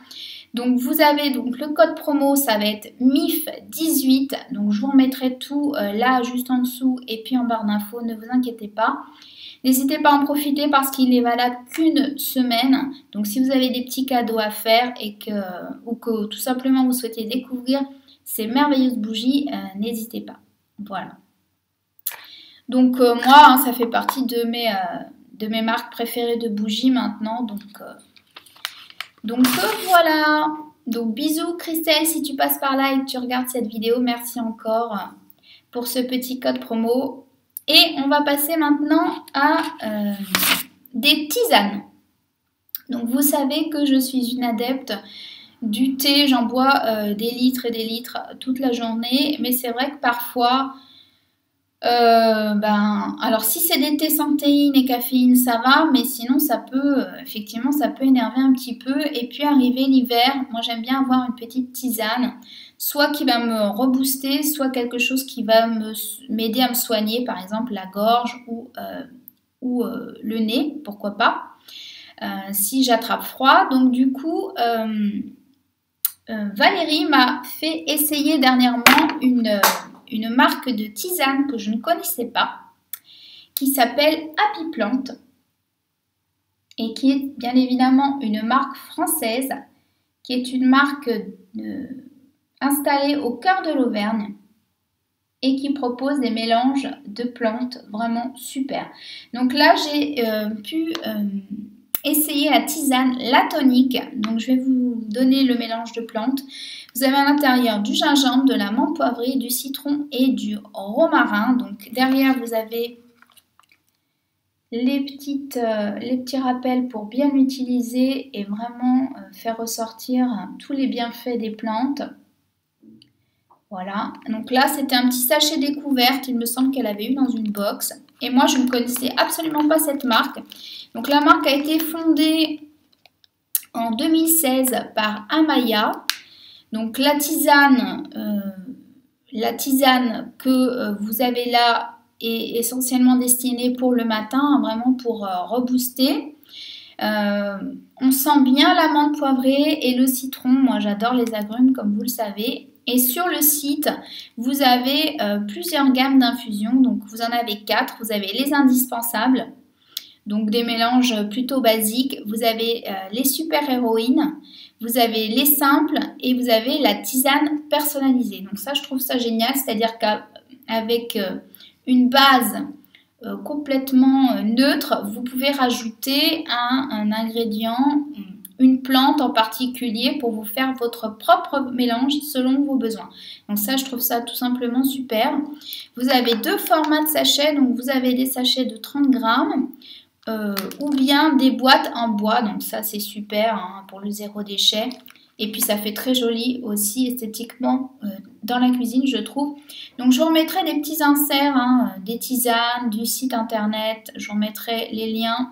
Donc vous avez donc le code promo, ça va être MIF18. Donc je vous remettrai tout là juste en dessous et puis en barre d'infos, ne vous inquiétez pas. N'hésitez pas à en profiter parce qu'il est valable qu'une semaine. Donc si vous avez des petits cadeaux à faire ou que tout simplement vous souhaitez découvrir ces merveilleuses bougies, n'hésitez pas. Voilà. Donc moi, hein, ça fait partie de mes marques préférées de bougies maintenant. Donc voilà. Donc bisous Christelle, si tu passes par là et que tu regardes cette vidéo, merci encore pour ce petit code promo. Et on va passer maintenant à des tisanes. Donc vous savez que je suis une adepte du thé, j'en bois des litres et des litres toute la journée, mais c'est vrai que parfois, alors si c'est des thés sans théine et caféine, ça va, mais sinon ça peut, effectivement, ça peut énerver un petit peu. Et puis arrivé l'hiver, moi j'aime bien avoir une petite tisane, soit qui va me rebooster, soit quelque chose qui va m'aider à me soigner, par exemple la gorge ou le nez, pourquoi pas, si j'attrape froid. Donc du coup, Valérie m'a fait essayer dernièrement une marque de tisane que je ne connaissais pas, qui s'appelle Happy Plant et qui est bien évidemment une marque française, qui est une marque installée au cœur de l'Auvergne et qui propose des mélanges de plantes vraiment super. Donc là, j'ai pu essayer la tisane, la tonique. Donc je vais vous donner le mélange de plantes. Vous avez à l'intérieur du gingembre, de la menthe poivrée, du citron et du romarin. Donc derrière, vous avez les petits rappels pour bien l'utiliser et vraiment faire ressortir tous les bienfaits des plantes. Voilà, donc là c'était un petit sachet découverte, il me semble qu'elle avait eu dans une box. Et moi je ne connaissais absolument pas cette marque. Donc la marque a été fondée en 2016 par Amaya. Donc la tisane que vous avez là est essentiellement destinée pour le matin, vraiment pour rebooster. On sent bien l'amande poivrée et le citron. Moi j'adore les agrumes comme vous le savez. Et sur le site, vous avez plusieurs gammes d'infusions. Donc vous en avez 4. Vous avez les indispensables, donc des mélanges plutôt basiques. Vous avez les super-héroïnes, vous avez les simples et vous avez la tisane personnalisée. Donc ça, je trouve ça génial. C'est-à-dire qu'avec une base complètement neutre, vous pouvez rajouter un ingrédient, une plante en particulier pour vous faire votre propre mélange selon vos besoins. Donc ça, je trouve ça tout simplement super. Vous avez 2 formats de sachets. Donc vous avez des sachets de 30 grammes ou bien des boîtes en bois. Donc ça, c'est super hein, pour le 0 déchet. Et puis ça fait très joli aussi esthétiquement dans la cuisine, je trouve. Donc je vous remettrai des petits inserts, hein, des tisanes, du site internet. Je vous remettrai les liens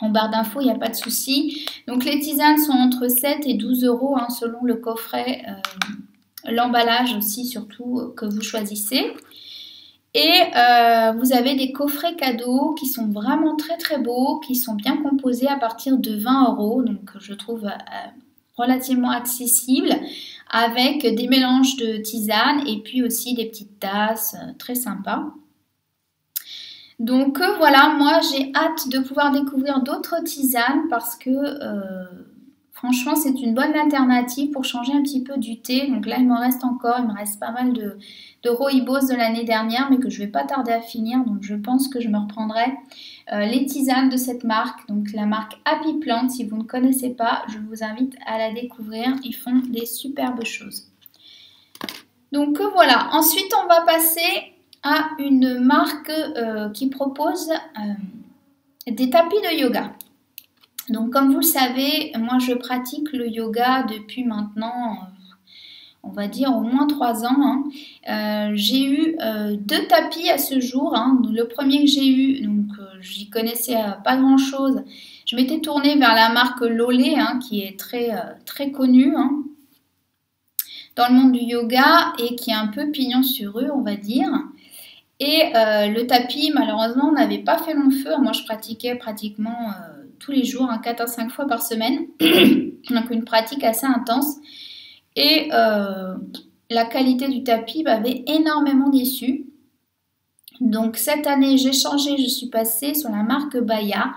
en barre d'infos, il n'y a pas de souci. Donc les tisanes sont entre 7 et 12 € hein, selon le coffret, l'emballage aussi surtout que vous choisissez. Et vous avez des coffrets cadeaux qui sont vraiment très très beaux, qui sont bien composés à partir de 20 €. Donc je trouve relativement accessible, avec des mélanges de tisanes et puis aussi des petites tasses très sympas. Donc voilà, moi j'ai hâte de pouvoir découvrir d'autres tisanes parce que franchement c'est une bonne alternative pour changer un petit peu du thé. Donc là il me reste pas mal de rooibos de l'année dernière mais que je ne vais pas tarder à finir. Donc je pense que je me reprendrai les tisanes de cette marque, donc la marque Happy Plant. Si vous ne connaissez pas, je vous invite à la découvrir, ils font des superbes choses. Donc voilà, ensuite on va passer à une marque qui propose des tapis de yoga. Donc comme vous le savez, moi je pratique le yoga depuis maintenant, on va dire au moins 3 ans. Hein. J'ai eu 2 tapis à ce jour. Hein. Le premier que j'ai eu, donc j'y connaissais pas grand chose. Je m'étais tournée vers la marque Lolé, hein, qui est très connue. Hein, dans le monde du yoga et qui est un peu pignon sur rue, on va dire. Et le tapis, malheureusement, n'avait pas fait long feu. Moi, je pratiquais pratiquement tous les jours, hein, 4 à 5 fois par semaine. Donc, une pratique assez intense. Et la qualité du tapis m'avait énormément déçue. Donc, cette année, j'ai changé. Je suis passée sur la marque Baya.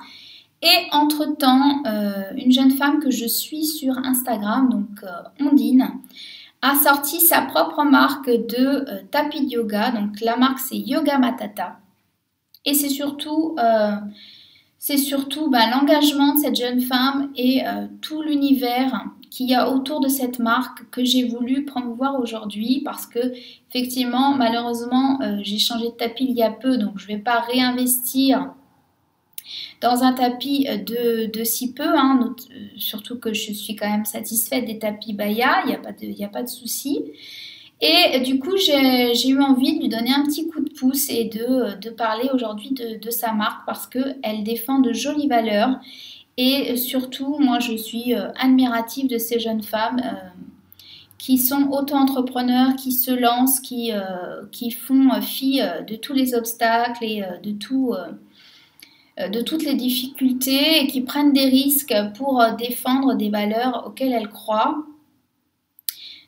Et entre-temps, une jeune femme que je suis sur Instagram, donc Ondine, a sorti sa propre marque de tapis de yoga. Donc la marque c'est Yoga Matata. Et c'est surtout l'engagement de cette jeune femme et tout l'univers qu'il y a autour de cette marque que j'ai voulu promouvoir aujourd'hui parce que effectivement malheureusement j'ai changé de tapis il y a peu, donc je ne vais pas réinvestir dans un tapis de si peu, hein, surtout que je suis quand même satisfaite des tapis Baya, il n'y a pas de souci. Et du coup, j'ai eu envie de lui donner un petit coup de pouce et de parler aujourd'hui de sa marque parce qu'elle défend de jolies valeurs. Et surtout, moi, je suis admirative de ces jeunes femmes qui sont auto-entrepreneurs, qui se lancent, qui font fi de tous les obstacles et de toutes les difficultés et qui prennent des risques pour défendre des valeurs auxquelles elles croient.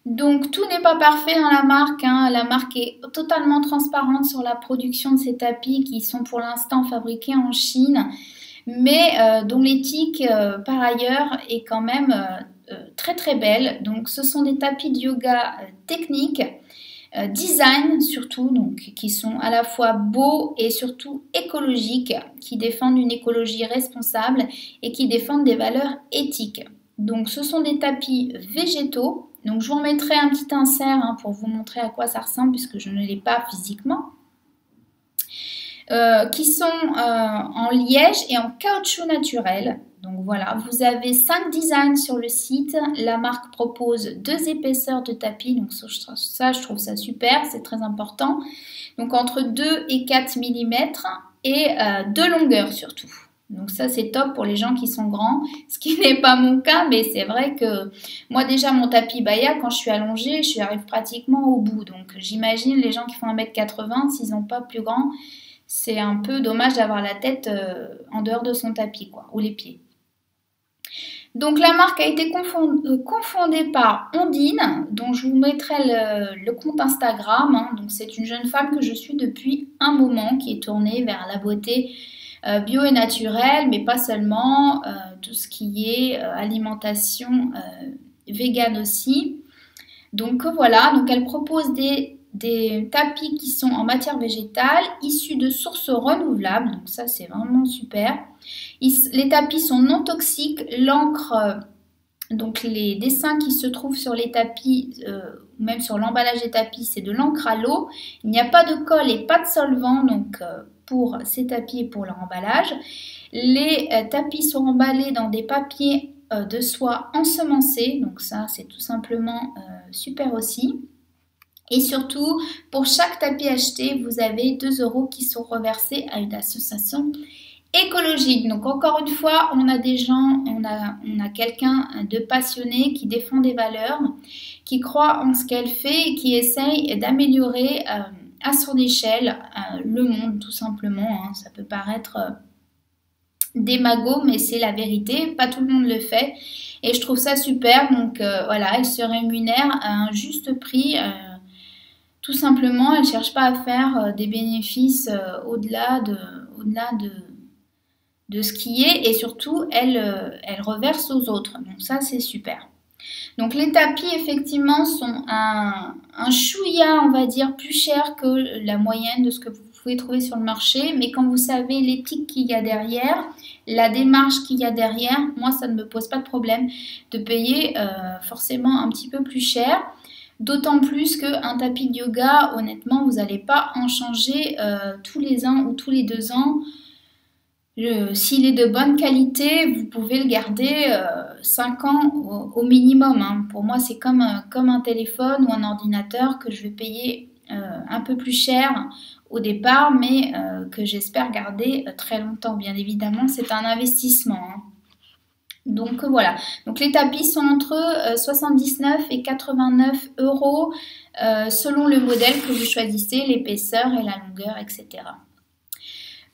Donc tout n'est pas parfait dans la marque, hein. La marque est totalement transparente sur la production de ces tapis qui sont pour l'instant fabriqués en Chine, mais dont l'éthique par ailleurs est quand même très très belle. Donc ce sont des tapis de yoga techniques, design surtout, donc qui sont à la fois beaux et surtout écologiques, qui défendent une écologie responsable et qui défendent des valeurs éthiques. Donc ce sont des tapis végétaux. Donc je vous remettrai un petit insert hein, pour vous montrer à quoi ça ressemble puisque je ne l'ai pas physiquement. qui sont en liège et en caoutchouc naturel. Donc voilà, vous avez 5 designs sur le site. La marque propose 2 épaisseurs de tapis, donc ça je trouve ça super, c'est très important. Donc entre 2 et 4 mm et de longueur surtout. Donc ça c'est top pour les gens qui sont grands, ce qui n'est pas mon cas, mais c'est vrai que moi déjà mon tapis Baya, quand je suis allongée, je arrive pratiquement au bout. Donc j'imagine les gens qui font 1m80, s'ils n'ont pas plus grand, c'est un peu dommage d'avoir la tête en dehors de son tapis, quoi, ou les pieds. Donc la marque a été confondée par Ondine, dont je vous mettrai le compte Instagram. Hein. Donc c'est une jeune femme que je suis depuis un moment, qui est tournée vers la beauté bio et naturelle, mais pas seulement, tout ce qui est alimentation vegan aussi. Donc voilà, donc elle propose des tapis qui sont en matière végétale, issus de sources renouvelables, donc ça c'est vraiment super. Les tapis sont non toxiques, l'encre, donc les dessins qui se trouvent sur les tapis, même sur l'emballage des tapis, c'est de l'encre à l'eau. Il n'y a pas de colle et pas de solvant, donc pour ces tapis et pour leur emballage. Les tapis sont emballés dans des papiers de soie ensemencés, donc ça c'est tout simplement super aussi. Et surtout, pour chaque tapis acheté, vous avez 2 € qui sont reversés à une association écologique. Donc encore une fois, on a des gens, on a quelqu'un de passionné qui défend des valeurs, qui croit en ce qu'elle fait et qui essaye d'améliorer à son échelle le monde tout simplement. Hein. Ça peut paraître démago, mais c'est la vérité, pas tout le monde le fait. Et je trouve ça super, donc voilà, elle se rémunère à un juste prix. Tout simplement, elle ne cherche pas à faire des bénéfices au-delà de ce qui est, et surtout elle reverse aux autres, donc ça c'est super. Donc les tapis effectivement sont un chouïa, on va dire, plus cher que la moyenne de ce que vous pouvez trouver sur le marché, mais quand vous savez l'éthique qu'il y a derrière, la démarche qu'il y a derrière, moi ça ne me pose pas de problème de payer forcément un petit peu plus cher. D'autant plus qu'un tapis de yoga, honnêtement, vous n'allez pas en changer tous les 1 ou tous les 2 ans. S'il est de bonne qualité, vous pouvez le garder 5 ans au minimum. Hein. Pour moi, c'est comme un téléphone ou un ordinateur que je vais payer un peu plus cher au départ, mais que j'espère garder très longtemps. Bien évidemment, c'est un investissement. Hein. Donc voilà, donc les tapis sont entre 79 et 89 € selon le modèle que vous choisissez, l'épaisseur et la longueur, etc.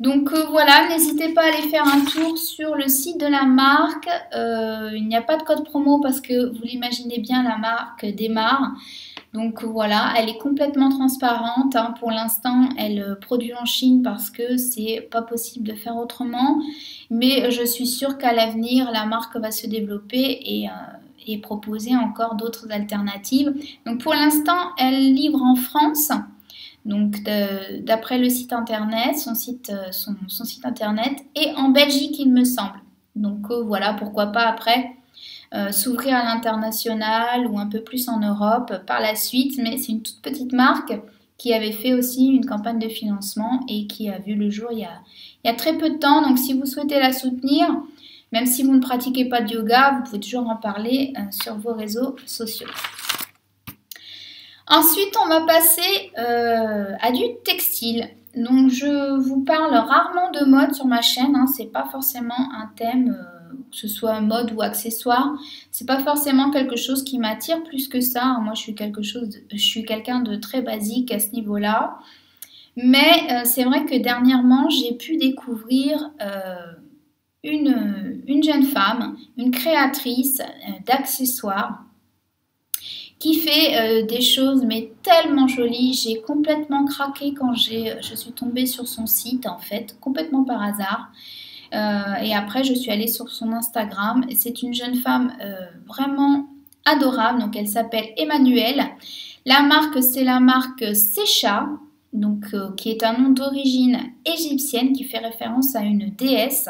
Donc voilà, n'hésitez pas à aller faire un tour sur le site de la marque. Il n'y a pas de code promo parce que vous l'imaginez bien, la marque démarre. Donc voilà, elle est complètement transparente. Hein. Pour l'instant, elle produit en Chine parce que c'est pas possible de faire autrement. Mais je suis sûre qu'à l'avenir, la marque va se développer et proposer encore d'autres alternatives. Donc pour l'instant, elle livre en France. Donc d'après le site internet, son site internet, et en Belgique, il me semble. Donc voilà, pourquoi pas après s'ouvrir à l'international ou un peu plus en Europe par la suite, mais c'est une toute petite marque qui avait fait aussi une campagne de financement et qui a vu le jour il y a très peu de temps. Donc si vous souhaitez la soutenir, même si vous ne pratiquez pas de yoga, vous pouvez toujours en parler sur vos réseaux sociaux. Ensuite, on va passer à du textile. Donc je vous parle rarement de mode sur ma chaîne, hein, c'est pas forcément un thème que ce soit mode ou accessoire, c'est pas forcément quelque chose qui m'attire plus que ça. Moi, je suis quelqu'un de très basique à ce niveau-là. Mais c'est vrai que dernièrement, j'ai pu découvrir une jeune femme, une créatrice d'accessoires qui fait des choses mais tellement jolies. J'ai complètement craqué quand je suis tombée sur son site, en fait, complètement par hasard. Et après, je suis allée sur son Instagram. C'est une jeune femme vraiment adorable. Donc, elle s'appelle Emmanuelle. La marque, c'est la marque Secha, donc, qui est un nom d'origine égyptienne qui fait référence à une déesse.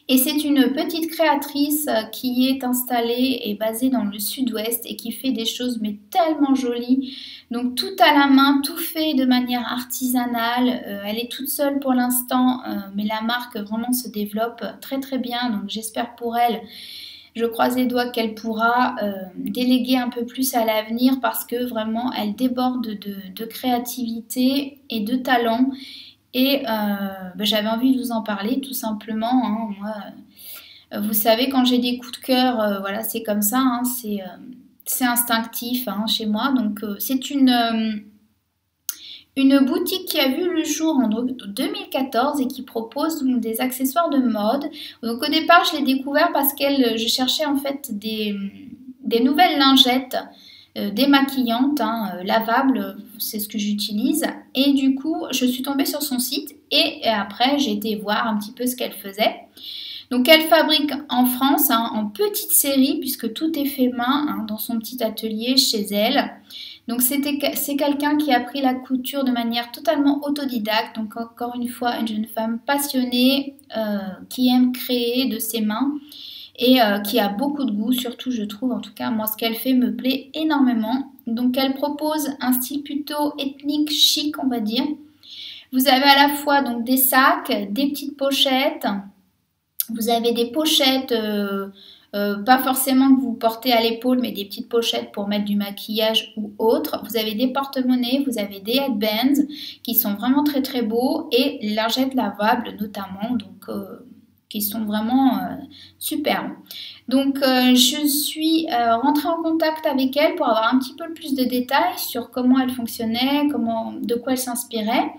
Et c'est une petite créatrice qui est installée et basée dans le sud-ouest et qui fait des choses mais tellement jolies. Donc tout à la main, tout fait de manière artisanale. Elle est toute seule pour l'instant, mais la marque vraiment se développe très très bien. Donc j'espère pour elle, je croise les doigts qu'elle pourra déléguer un peu plus à l'avenir parce que vraiment elle déborde de créativité et de talent. Et j'avais envie de vous en parler tout simplement. Hein. Moi, vous savez, quand j'ai des coups de cœur, voilà, c'est comme ça, hein, c'est instinctif hein, chez moi. Donc c'est une boutique qui a vu le jour en 2014 et qui propose donc, des accessoires de mode. Donc au départ, je l'ai découvert parce que je cherchais en fait des nouvelles lingettes démaquillantes, hein, lavables, c'est ce que j'utilise. Et du coup, je suis tombée sur son site et après, j'ai été voir un petit peu ce qu'elle faisait. Donc, elle fabrique en France hein, en petite série puisque tout est fait main hein, dans son petit atelier chez elle. Donc, c'est quelqu'un qui a appris la couture de manière totalement autodidacte. Donc, encore une fois, une jeune femme passionnée qui aime créer de ses mains et qui a beaucoup de goût, surtout je trouve, en tout cas moi ce qu'elle fait me plaît énormément. Donc elle propose un style plutôt ethnique, chic on va dire. Vous avez à la fois donc des sacs, des petites pochettes, vous avez des pochettes, pas forcément que vous portez à l'épaule, mais des petites pochettes pour mettre du maquillage ou autre. Vous avez des porte-monnaies, vous avez des headbands qui sont vraiment très très beaux et les lingettes lavables notamment, donc qui sont vraiment superbes. Donc je suis rentrée en contact avec elle pour avoir un petit peu plus de détails sur comment elle fonctionnait, de quoi elle s'inspirait.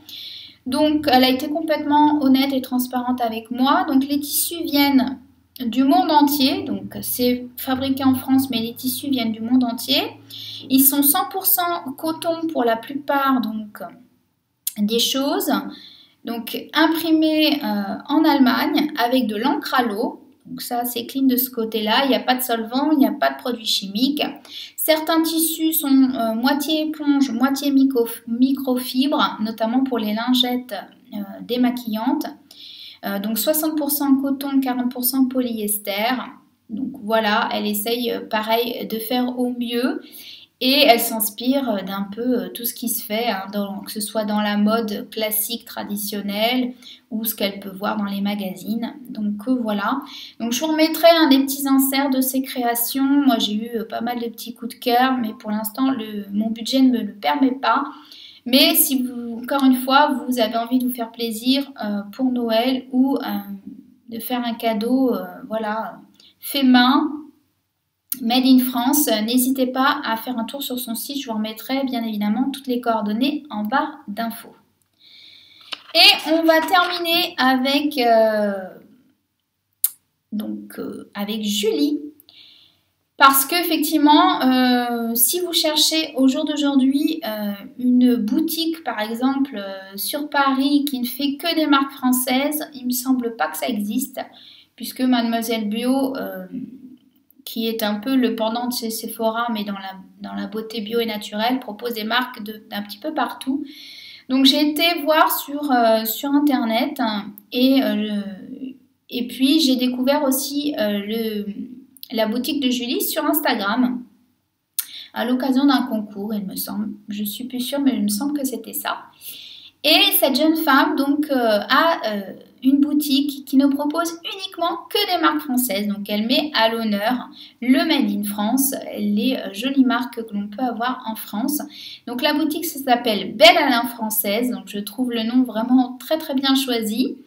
Donc elle a été complètement honnête et transparente avec moi. Donc les tissus viennent du monde entier, donc c'est fabriqué en France mais les tissus viennent du monde entier. Ils sont 100% coton pour la plupart donc des choses. Donc imprimé en Allemagne avec de l'encre à l'eau. Donc ça c'est clean de ce côté-là, il n'y a pas de solvant, il n'y a pas de produits chimiques. Certains tissus sont moitié éponge, moitié microfibre, notamment pour les lingettes démaquillantes. Donc 60% coton, 40% polyester. Donc voilà, elle essaye pareil de faire au mieux. Et elle s'inspire d'un peu tout ce qui se fait, hein, que ce soit dans la mode classique traditionnelle ou ce qu'elle peut voir dans les magazines. Donc voilà. Donc je vous remettrai des petits inserts de ses créations. Moi j'ai eu pas mal de petits coups de cœur, mais pour l'instant mon budget ne me le permet pas. Mais si vous, encore une fois, vous avez envie de vous faire plaisir pour Noël ou de faire un cadeau, voilà, fait main, Made in France, n'hésitez pas à faire un tour sur son site, je vous remettrai bien évidemment toutes les coordonnées en barre d'infos. Et on va terminer avec, avec Julie, parce qu'effectivement, si vous cherchez au jour d'aujourd'hui une boutique par exemple sur Paris qui ne fait que des marques françaises, il ne me semble pas que ça existe, puisque Mademoiselle Bio... qui est un peu le pendant de chez Sephora, mais dans la beauté bio et naturelle, propose des marques d'un petit peu partout. Donc j'ai été voir sur Internet et puis j'ai découvert aussi la boutique de Julie sur Instagram à l'occasion d'un concours, il me semble. Je suis plus sûre, mais il me semble que c'était ça. Et cette jeune femme donc a une boutique qui ne propose uniquement que des marques françaises. Donc elle met à l'honneur le Made in France, les jolies marques que l'on peut avoir en France. Donc la boutique s'appelle Belle Alain Française. Donc je trouve le nom vraiment très très bien choisi.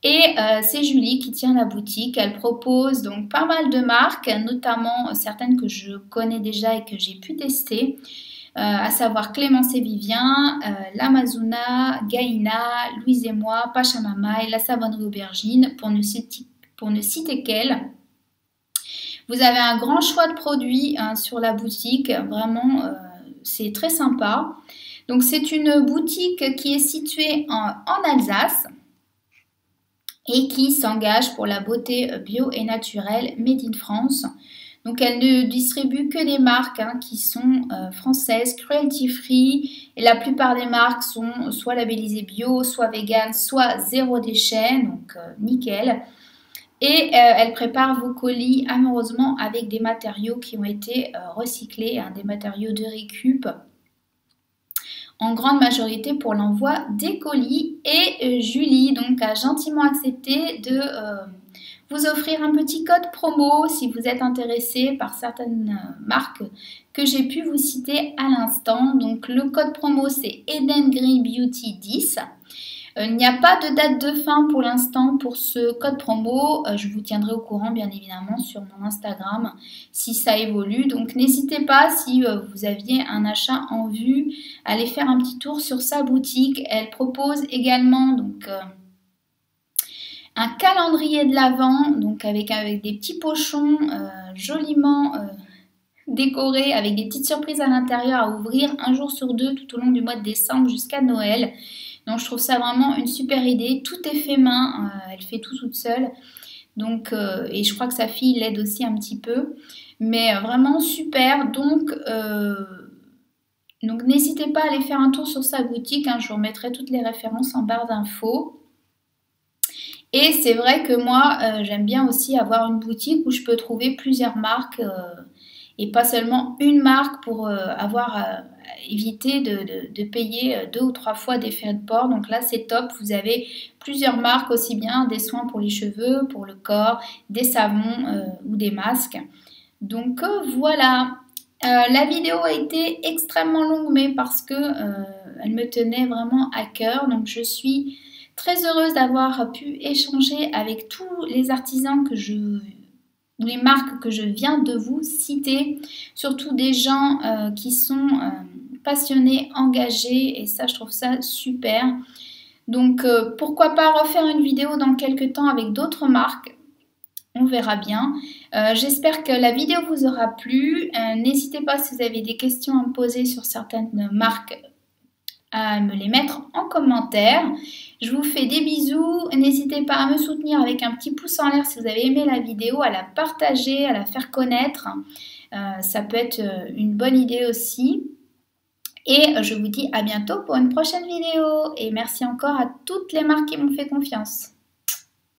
Et c'est Julie qui tient la boutique. Elle propose donc pas mal de marques, notamment certaines que je connais déjà et que j'ai pu tester. À savoir Clémence et Vivien, l'Amazona, Gaïna, Louise et moi, Pachamama et la savonnerie aubergine, pour ne citer qu'elle. Vous avez un grand choix de produits sur la boutique, vraiment c'est très sympa. Donc c'est une boutique qui est située en Alsace et qui s'engage pour la beauté bio et naturelle Made in France. Donc elle ne distribue que des marques qui sont françaises, cruelty free, et la plupart des marques sont soit labellisées bio, soit vegan, soit zéro déchet, donc nickel. Et elle prépare vos colis amoureusement avec des matériaux qui ont été recyclés, hein, des matériaux de récup, en grande majorité pour l'envoi des colis. Et Julie donc a gentiment accepté de vous offrir un petit code promo si vous êtes intéressé par certaines marques que j'ai pu vous citer à l'instant. Donc le code promo c'est Eden Green Beauty 10. Il n'y a pas de date de fin pour l'instant pour ce code promo. Je vous tiendrai au courant bien évidemment sur mon Instagram si ça évolue. Donc n'hésitez pas, si vous aviez un achat en vue, à aller faire un petit tour sur sa boutique. Elle propose également donc un calendrier de l'Avent, donc avec des petits pochons joliment décorés avec des petites surprises à l'intérieur à ouvrir un jour sur deux tout au long du mois de décembre jusqu'à Noël. Donc je trouve ça vraiment une super idée. Tout est fait main, elle fait tout toute seule. Donc, et je crois que sa fille l'aide aussi un petit peu. Mais vraiment super. Donc n'hésitez pas à aller faire un tour sur sa boutique. Hein, je vous remettrai toutes les références en barre d'infos. Et c'est vrai que moi, j'aime bien aussi avoir une boutique où je peux trouver plusieurs marques et pas seulement une marque pour éviter de payer 2 ou 3 fois des frais de port. Donc là, c'est top. Vous avez plusieurs marques, aussi bien des soins pour les cheveux, pour le corps, des savons ou des masques. Donc voilà. La vidéo a été extrêmement longue, mais parce que elle me tenait vraiment à cœur. Donc je suis très heureuse d'avoir pu échanger avec tous les artisans ou les marques que je viens de vous citer, surtout des gens qui sont passionnés, engagés, et ça je trouve ça super. Donc pourquoi pas refaire une vidéo dans quelques temps avec d'autres marques, on verra bien. J'espère que la vidéo vous aura plu. N'hésitez pas, si vous avez des questions à me poser sur certaines marques, à me les mettre en commentaire. Je vous fais des bisous. N'hésitez pas à me soutenir avec un petit pouce en l'air si vous avez aimé la vidéo, à la partager, à la faire connaître. Ça peut être une bonne idée aussi. Et je vous dis à bientôt pour une prochaine vidéo. Et merci encore à toutes les marques qui m'ont fait confiance.